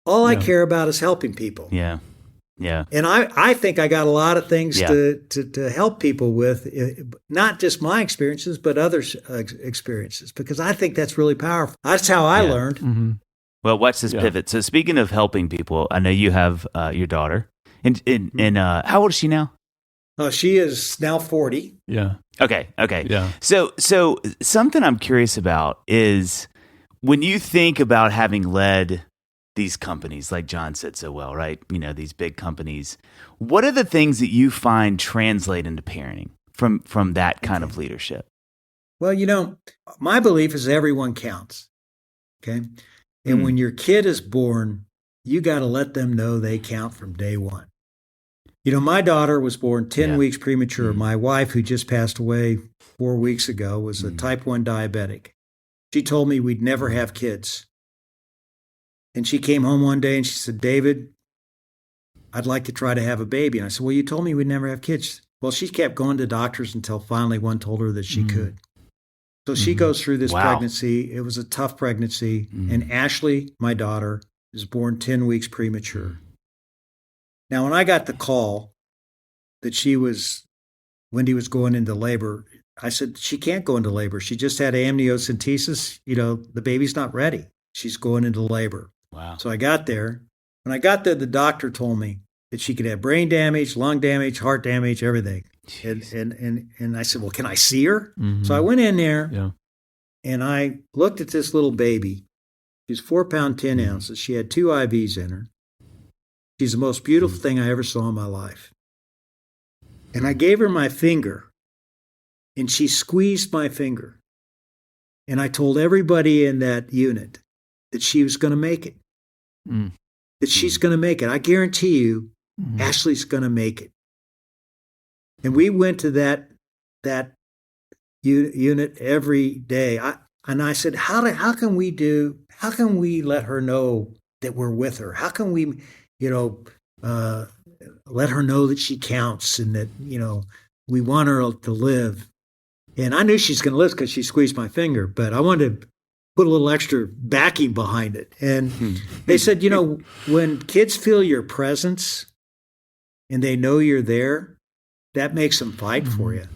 All I care about is helping people. Yeah. And I think I got a lot of things to help people with, not just my experiences, but others' experiences, because I think that's really powerful. That's how I learned. Well, watch this pivot. So speaking of helping people, I know you have your daughter. And how old is she now? She is now 40. Yeah. Okay. Yeah. So something I'm curious about is when you think about having led these companies, like John said so well, right? These big companies. What are the things that you find translate into parenting from that kind of leadership? Well, my belief is everyone counts. Okay. And when your kid is born, you got to let them know they count from day one. My daughter was born 10 weeks premature. My wife, who just passed away 4 weeks ago, was a type 1 diabetic. She told me we'd never have kids. And she came home one day and she said, David, I'd like to try to have a baby. And I said, well, you told me we'd never have kids. Well, she kept going to doctors until finally one told her that she could. So she goes through this pregnancy. It was a tough pregnancy. And Ashley, my daughter, is born 10 weeks premature. Now, when I got the call that Wendy was going into labor, I said, she can't go into labor. She just had amniocentesis. The baby's not ready. She's going into labor. Wow. So I got there. When I got there, the doctor told me that she could have brain damage, lung damage, heart damage, everything. And I said, well, can I see her? So I went in there and I looked at this little baby. She's 4 pounds, 10 ounces. She had 2 IVs in her. She's the most beautiful thing I ever saw in my life. And I gave her my finger, and she squeezed my finger. And I told everybody in that unit that she was going to make it. That she's going to make it. I guarantee you, Ashley's going to make it. And we went to that unit every day. And I said, how can we let her know that we're with her? How can we, let her know that she counts and that, we want her to live? And I knew she's going to live because she squeezed my finger, but I wanted put a little extra backing behind it. And they said, when kids feel your presence and they know you're there, that makes them fight for you.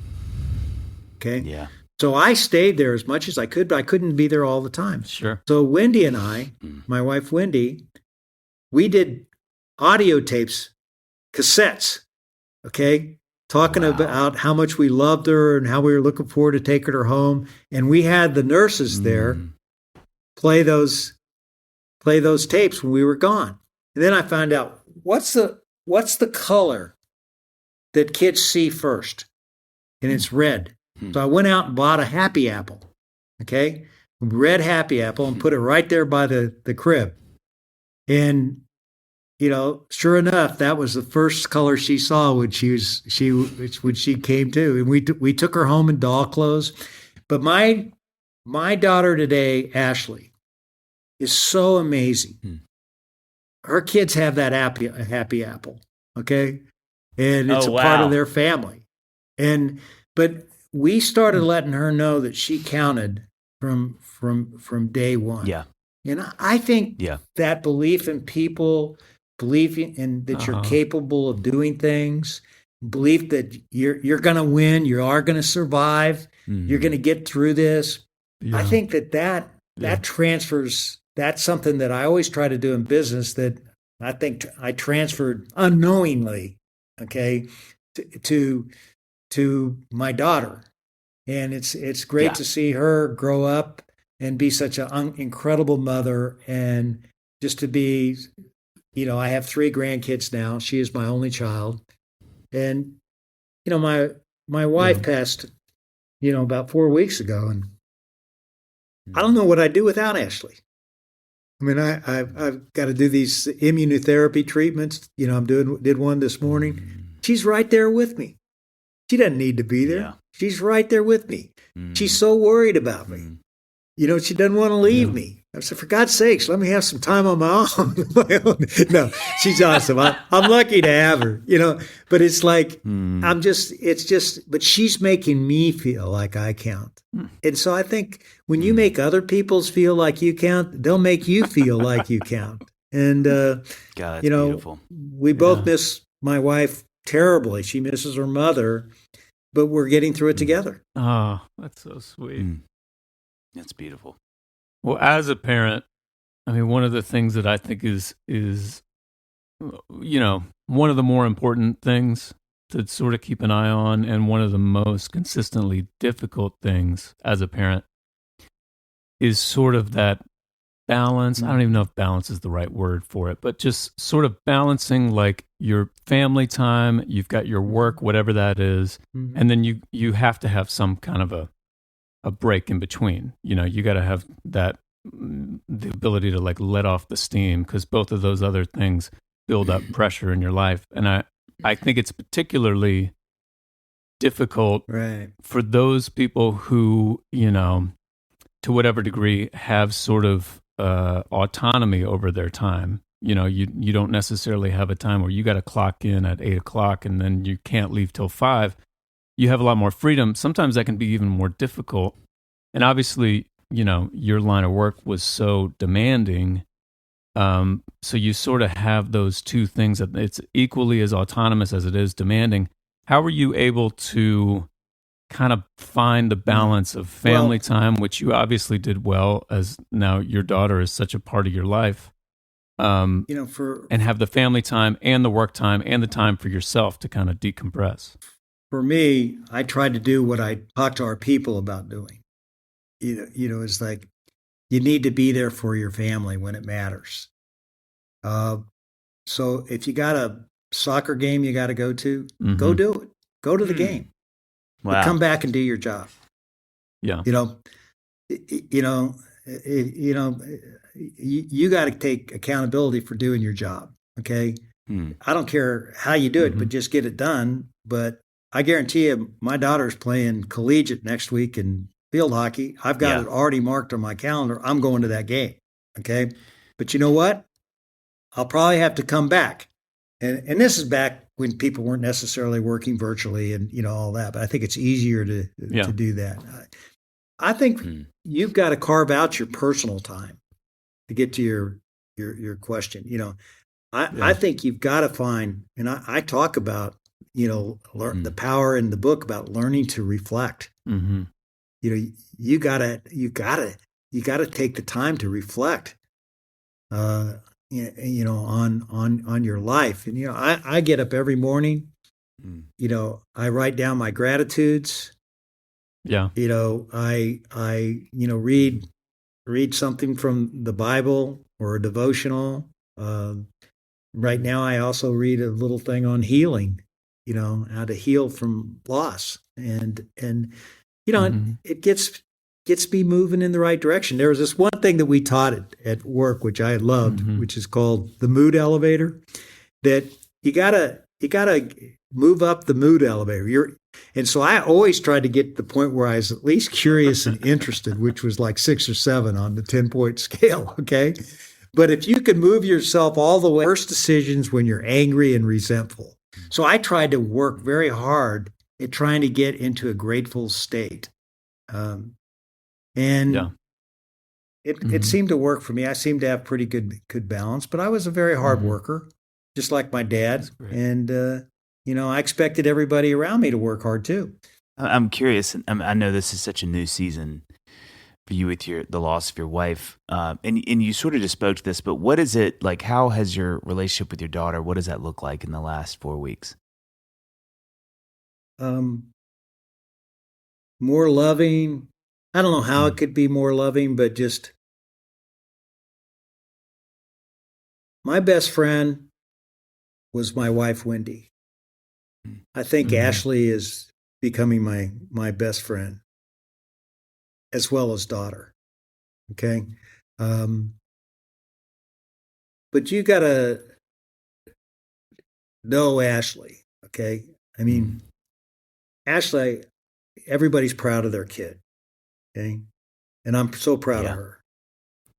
Okay? Yeah. So I stayed there as much as I could, but I couldn't be there all the time. Sure. So Wendy and I, my wife Wendy, we did audio tapes, cassettes, okay, talking about how much we loved her and how we were looking forward to taking her home. And we had the nurses there play those tapes when we were gone. And then I found out what's the color that kids see first, and it's red. So I went out and bought a Happy Apple, okay, red Happy Apple, and put it right there by the crib. And sure enough, that was the first color she saw when she came to. And we took her home in doll clothes. But my daughter today, Ashley, is so amazing. Her kids have that happy Apple, okay, and it's a part of their family. But we started letting her know that she counted from day one. Yeah. And I think that belief in people, belief in that you're capable of doing things, belief that you're going to win, you are going to survive, you're going to get through this. Yeah. I think that transfers. That's something that I always try to do in business that I think I transferred unknowingly, okay, to my daughter. And it's great to see her grow up and be such an incredible mother, and just to be, I have 3 grandkids now. She is my only child. And, my wife passed, about 4 weeks ago, and I don't know what I'd do without Ashley. I mean, I've got to do these immunotherapy treatments. Did one this morning. She's right there with me. She doesn't need to be there. Yeah. She's right there with me. She's so worried about me. She doesn't want to leave me. I said, for God's sakes, let me have some time on my own. No, she's awesome. I'm lucky to have her, but it's like, but she's making me feel like I count. And so I think when you make other people's feel like you count, they'll make you feel like you count. And, God, that's beautiful. We both miss my wife terribly. She misses her mother, but we're getting through it together. Oh, that's so sweet. That's beautiful. Well, as a parent, I mean, one of the things that I think is one of the more important things to sort of keep an eye on, and one of the most consistently difficult things as a parent, is sort of that balance. I don't even know if balance is the right word for it, but just sort of balancing like your family time, you've got your work, whatever that is, and then you have to have some kind of a break in between. You got to have the ability to like let off the steam, because both of those other things build up pressure in your life. And I think it's particularly difficult for those people who, to whatever degree have sort of autonomy over their time. You don't necessarily have a time where you got to clock in at 8:00 and then you can't leave till 5. You have a lot more freedom. Sometimes that can be even more difficult. And obviously, your line of work was so demanding. So you sort of have those two things that it's equally as autonomous as it is demanding. How were you able to kind of find the balance of family time, which you obviously did well, as now your daughter is such a part of your life, and have the family time and the work time and the time for yourself to kind of decompress? For me, I tried to do what I talked to our people about doing. It's like you need to be there for your family when it matters. So if you got a soccer game you got to go to, go do it. Go to the game. Wow. But come back and do your job. Yeah. You got to take accountability for doing your job. Okay. I don't care how you do it, but just get it done. But I guarantee you, my daughter's playing collegiate next week in field hockey. I've got it already marked on my calendar. I'm going to that game. Okay. But you know what? I'll probably have to come back. And this is back when people weren't necessarily working virtually and, all that. But I think it's easier to do that. I think you've got to carve out your personal time to get to your question. I think you've got to find, and I talk about, the power in the book about learning to reflect. Mm-hmm. You gotta take the time to reflect, on your life. And, I get up every morning, I write down my gratitudes. Yeah. I read something from the Bible or a devotional. Right now, I also read a little thing on healing, how to heal from loss. And it gets me moving in the right direction. There was this one thing that we taught at work, which I loved, which is called the mood elevator, that you gotta move up the mood elevator. And so I always tried to get to the point where I was at least curious and interested, which was like 6 or 7 on the 10-point scale. Okay. But if you can move yourself all the way, first decisions when you're angry and resentful. So I tried to work very hard at trying to get into a grateful state. It seemed to work for me. I seemed to have pretty good balance, but I was a very hard worker, just like my dad. And, I expected everybody around me to work hard too. I'm curious. I know this is such a new season for you with the loss of your wife. And you sort of just spoke to this, but what is it like? How has your relationship with your daughter, what does that look like in the last 4 weeks? More loving. I don't know how it could be more loving, but just my best friend was my wife, Wendy. I think Ashley is becoming my best friend as well as daughter. Okay. But you got to know Ashley. Okay. I mean, Ashley, everybody's proud of their kid. Okay. And I'm so proud of her.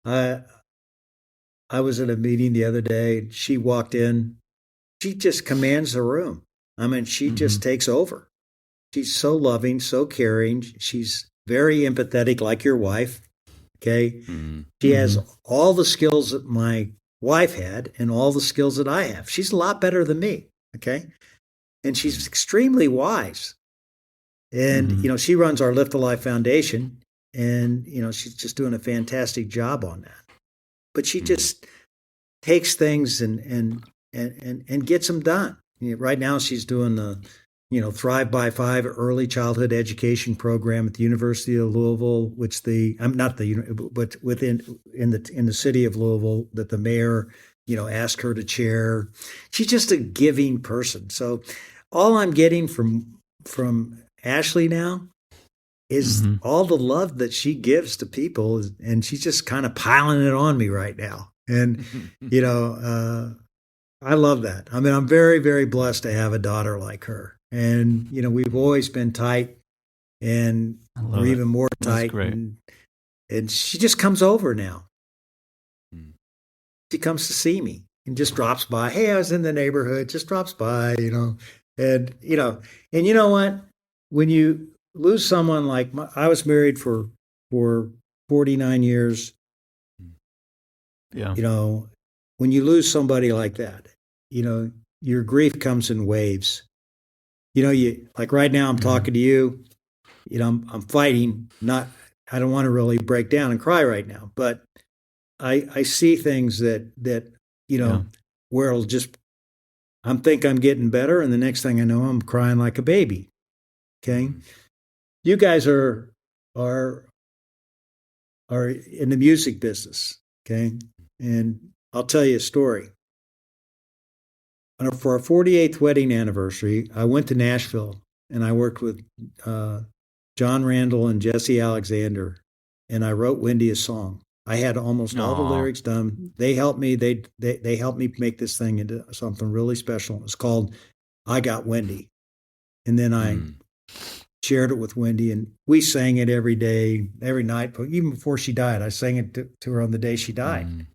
I was at a meeting the other day. She walked in. She just commands the room. I mean, she just takes over. She's so loving, so caring. She's very empathetic, like your wife. Okay. She has all the skills that my wife had and all the skills that I have. She's a lot better than me. Okay. And she's extremely wise. And, she runs our Lift the Life Foundation, and, she's just doing a fantastic job on that. But she just takes things and gets them done. Right now she's doing the, Thrive by 5 early childhood education program at the University of Louisville, which but in the city of Louisville that the mayor, asked her to chair. She's just a giving person. So all I'm getting from Ashley now is all the love that she gives to people, and she's just kind of piling it on me right now. And, I love that. I mean, I'm very, very blessed to have a daughter like her. And, we've always been tight, and we're even more tight. And she just comes over now. She comes to see me and just drops by. Hey, I was in the neighborhood, just drops by, and you know what? When you lose someone like I was married for 49 years. Yeah. When you lose somebody like that, your grief comes in waves. Like right now I'm talking to you, I'm fighting, I don't want to really break down and cry right now, but I see things that where it'll just, I'm getting better. And the next thing I know, I'm crying like a baby. Okay. You guys are in the music business. Okay. And I'll tell you a story. For our 48th wedding anniversary, I went to Nashville and I worked with John Randall and Jesse Alexander, and I wrote Wendy a song. I had almost all the lyrics done. They helped me. They helped me make this thing into something really special. It's called "I Got Wendy," and then I shared it with Wendy, and we sang it every day, every night. Even before she died, I sang it to her on the day she died.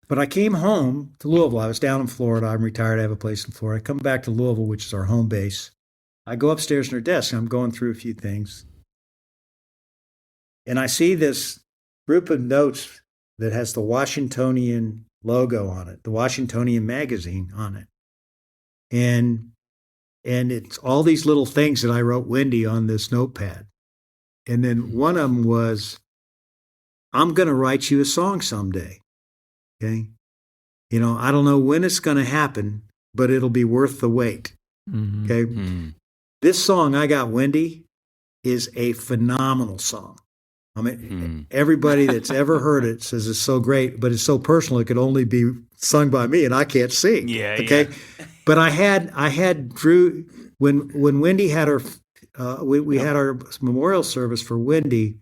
But I came home to Louisville. I was down in Florida. I'm retired. I have a place in Florida. I come back to Louisville, which is our home base. I go upstairs in her desk, and I'm going through a few things. and I see this group of notes that has the Washingtonian logo on it, the Washingtonian magazine on it. And it's all these little things that I wrote Wendy on this notepad. And then one of them was, I'm going to write you a song someday. Okay. You know, I don't know when it's going to happen, but it'll be worth the wait. Mm-hmm. Okay. Mm-hmm. This song, I Got Wendy, is a phenomenal song. I mean, everybody that's ever heard it says it's so great, but it's so personal. It could only be sung by me, and I can't sing. Yeah. Okay. Yeah. But I had Drew when Wendy had her we had our memorial service for Wendy.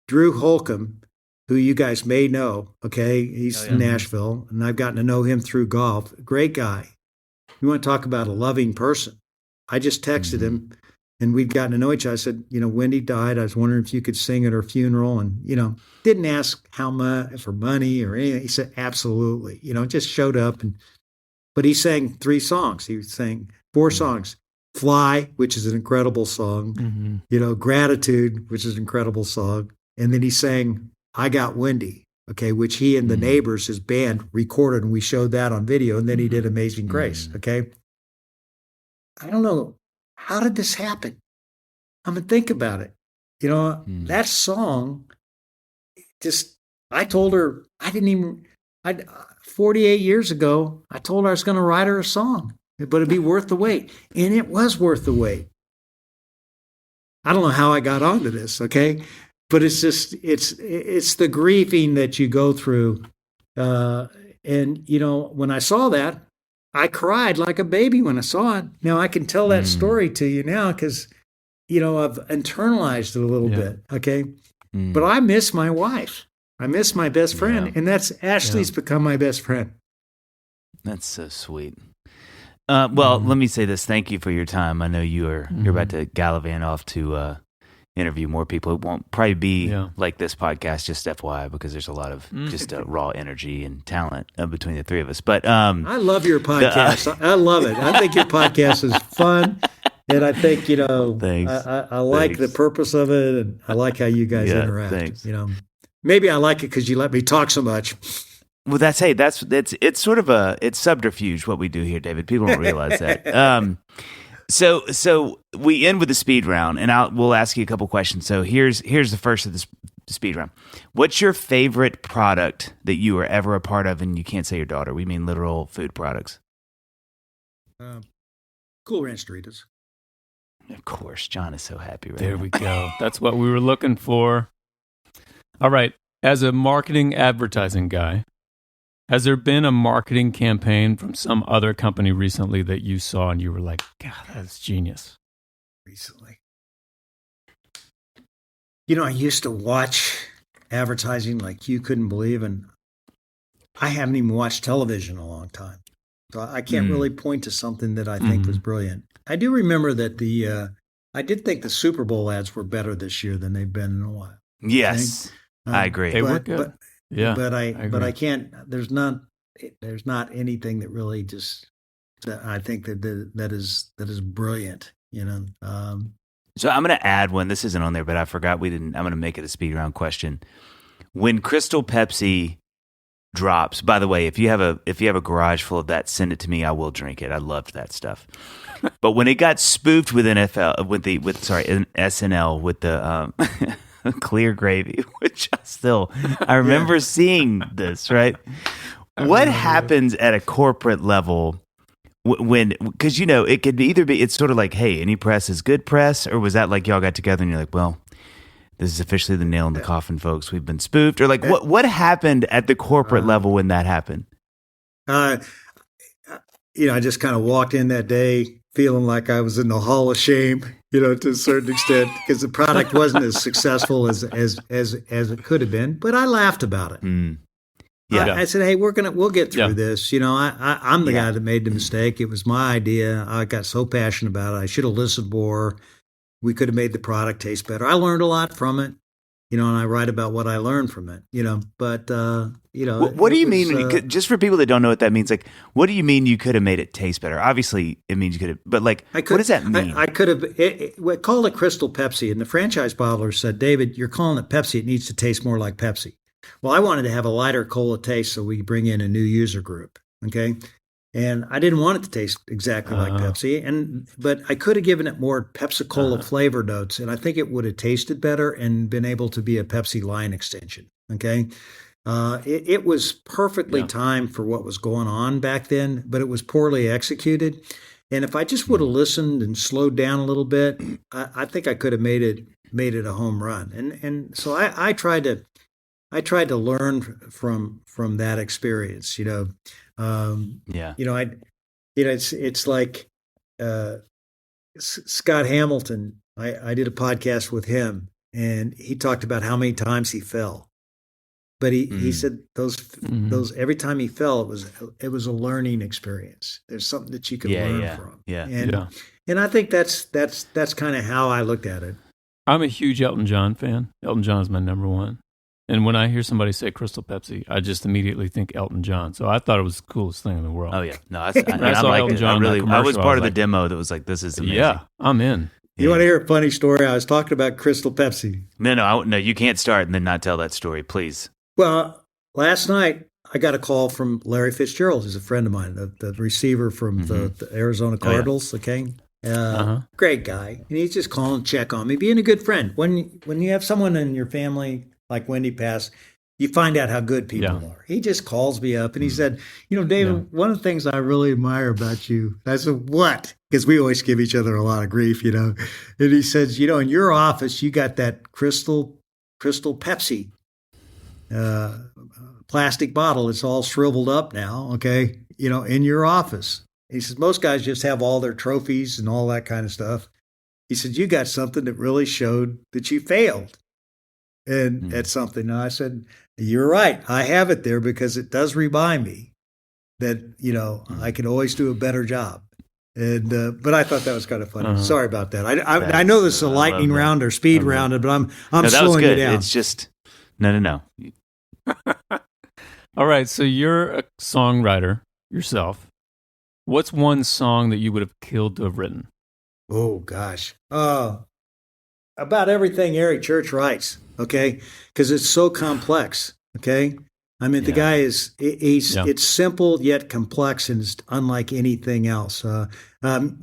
Drew Holcomb, who you guys may know, okay, he's in Nashville, and I've gotten to know him through golf. Great guy. You want to talk about a loving person? I just texted him, and we'd gotten to know each other. I said, you know, Wendy died. I was wondering if you could sing at her funeral, and you know, didn't ask how much for money or anything. He said absolutely. You know, just showed up and. But he sang 3 songs. He sang 4 songs. Fly, which is an incredible song. You know, Gratitude, which is an incredible song. And then he sang I Got Wendy, okay, which he and the Neighbors, his band, recorded, and we showed that on video. And then he did Amazing Grace, okay? I don't know. How did this happen? I mean, think about it. You know, that song, I told her, 48 years ago, I told her I was going to write her a song, but it'd be worth the wait. And it was worth the wait. I don't know how I got onto this, okay? But it's just, it's the grieving that you go through. And, you know, when I saw that, I cried like a baby when I saw it. Now, I can tell that story to you now because, you know, I've internalized it a little bit, okay? But I miss my wife. I miss my best friend, and that's Ashley's become my best friend. That's so sweet. Well, let me say this. Thank you for your time. I know you're about to gallivant off to interview more people. It won't probably be like this podcast, just FYI, because there's a lot of just raw energy and talent between the 3 of us. But I love your podcast. I love it. I think your podcast is fun. And I think, you know, I like the purpose of it, and I like how you guys interact. Thanks. You know. Maybe I like it because you let me talk so much. Well, it's sort of it's subterfuge what we do here, David. People don't realize that. So we end with the speed round, and we'll ask you a couple questions. So here's the first of the speed round. What's your favorite product that you were ever a part of, and you can't say your daughter? We mean literal food products. Cool Ranch Doritos. Of course, John is so happy right There now. we go. That's what we were looking for. All right. As a marketing advertising guy, has there been a marketing campaign from some other company recently that you saw and you were like, God, that's genius? Recently. You know, I used to watch advertising like you couldn't believe, and I haven't even watched television in a long time. So I can't really point to something that I think was brilliant. I do remember that I did think the Super Bowl ads were better this year than they've been in a while. Yes. I agree. They were good. But I can't. There's not anything that really just that I think that is brilliant. You know. So I'm going to add one. This isn't on there, but I forgot we didn't. I'm going to make it a speed round question. When Crystal Pepsi drops, by the way, if you have a garage full of that, send it to me. I will drink it. I loved that stuff. But when it got spoofed with SNL with the clear gravy, which I remember seeing this, right? What happens at a corporate level when, because, you know, it could either be, it's sort of like, hey, any press is good press, or was that like y'all got together and you're like, well, this is officially the nail in the coffin, folks. We've been spoofed, or like what happened at the corporate level when that happened? You know, I just kind of walked in that day feeling like I was in the Hall of Shame, you know, to a certain extent, because the product wasn't as successful as it could have been. But I laughed about it. Yeah, I said, "Hey, we'll get through this." You know, I'm the guy that made the mistake. It was my idea. I got so passionate about it. I should have listened more. We could have made the product taste better. I learned a lot from it. and I write about what I learned from it, but, What do you mean, just for people that don't know what that means, like, what do you mean you could have made it taste better? Obviously, it means you could have, but like, what does that mean? I could have we called it Crystal Pepsi, and the franchise bottler said, David, you're calling it Pepsi. It needs to taste more like Pepsi. Well, I wanted to have a lighter cola taste so we bring in a new user group, okay? And I didn't want it to taste exactly like Pepsi, but I could have given it more Pepsi-Cola flavor notes, and I think it would have tasted better and been able to be a Pepsi line extension, okay? It was perfectly timed for what was going on back then, but it was poorly executed. And if I just would have listened and slowed down a little bit, I think I could have made it a home run. And so I tried to learn from that experience. It's like Scott Hamilton. I did a podcast with him, and he talked about how many times he fell. But he said those every time he fell, it was a learning experience. There's something that you could learn from. And I think that's kind of how I looked at it. I'm a huge Elton John fan. Elton John is my number one. And when I hear somebody say Crystal Pepsi, I just immediately think Elton John. So I thought it was the coolest thing in the world. Oh yeah, no, I like Elton John. I was part of the demo that was like, this is amazing. Yeah, I'm in. You want to hear a funny story? I was talking about Crystal Pepsi. No, you can't start and then not tell that story, please. Well, last night I got a call from Larry Fitzgerald, who's a friend of mine, the receiver from the Arizona Cardinals. Okay, great guy, and he's just calling to check on me, being a good friend. When you have someone in your family like Wendy passed, you find out how good people are. He just calls me up and he said, David, one of the things I really admire about you. I said, what? Because we always give each other a lot of grief, And he says, in your office, you got that Crystal Pepsi plastic bottle. It's all shriveled up now, okay? In your office. He says, most guys just have all their trophies and all that kind of stuff. He said, you got something that really showed that you failed. And at something. And I said, you're right. I have it there because it does remind me that, I can always do a better job. And but I thought that was kind of funny. Sorry about that. I know this is a lightning round or speed round, but I'm slowing you down. It's just no. All right. So you're a songwriter yourself. What's one song that you would have killed to have written? Oh gosh. About everything Eric Church writes. Okay, because it's so complex. Okay, I mean the guy it's simple yet complex and it's unlike anything else.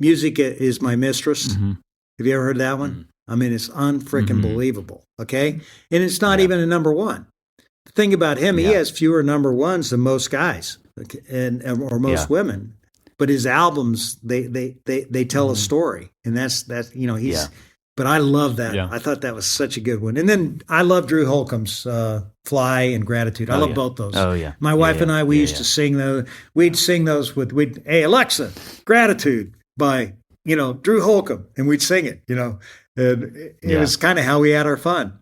Music is my mistress. Have you ever heard that one? I mean it's unfreaking believable. Okay, and it's not even a number one. The thing about him, he has fewer number ones than most guys, or most women. But his albums, they tell a story, and that's he's. Yeah. But I love that. Yeah. I thought that was such a good one. And then I love Drew Holcomb's Fly and Gratitude. I love both those. Oh, yeah. My wife and I, we used to sing those. We'd sing those hey, Alexa, Gratitude by, Drew Holcomb. And we'd sing it, And it was kind of how we had our fun.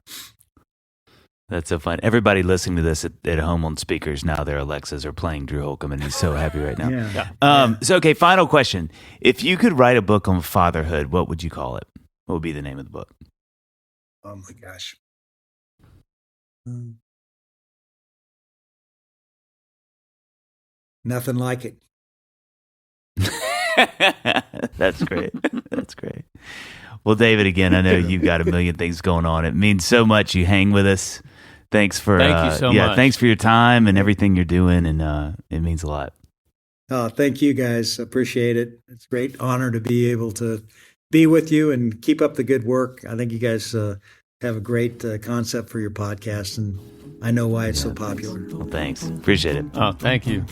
That's so fun. Everybody listening to this at home on speakers now, their Alexas are playing Drew Holcomb, and he's so happy right now. So, okay, final question. If you could write a book on fatherhood, what would you call it? What would be the name of the book? Oh, my gosh. Nothing like it. That's great. That's great. Well, David, again, I know you've got a million things going on. It means so much you hang with us. Thank you so much. Thanks for your time and everything you're doing, and it means a lot. Oh, thank you, guys. Appreciate it. It's a great honor to be able to be with you and keep up the good work. I think you guys have a great concept for your podcast, and I know why it's so popular. Well, thanks. Appreciate it. Oh, thank you.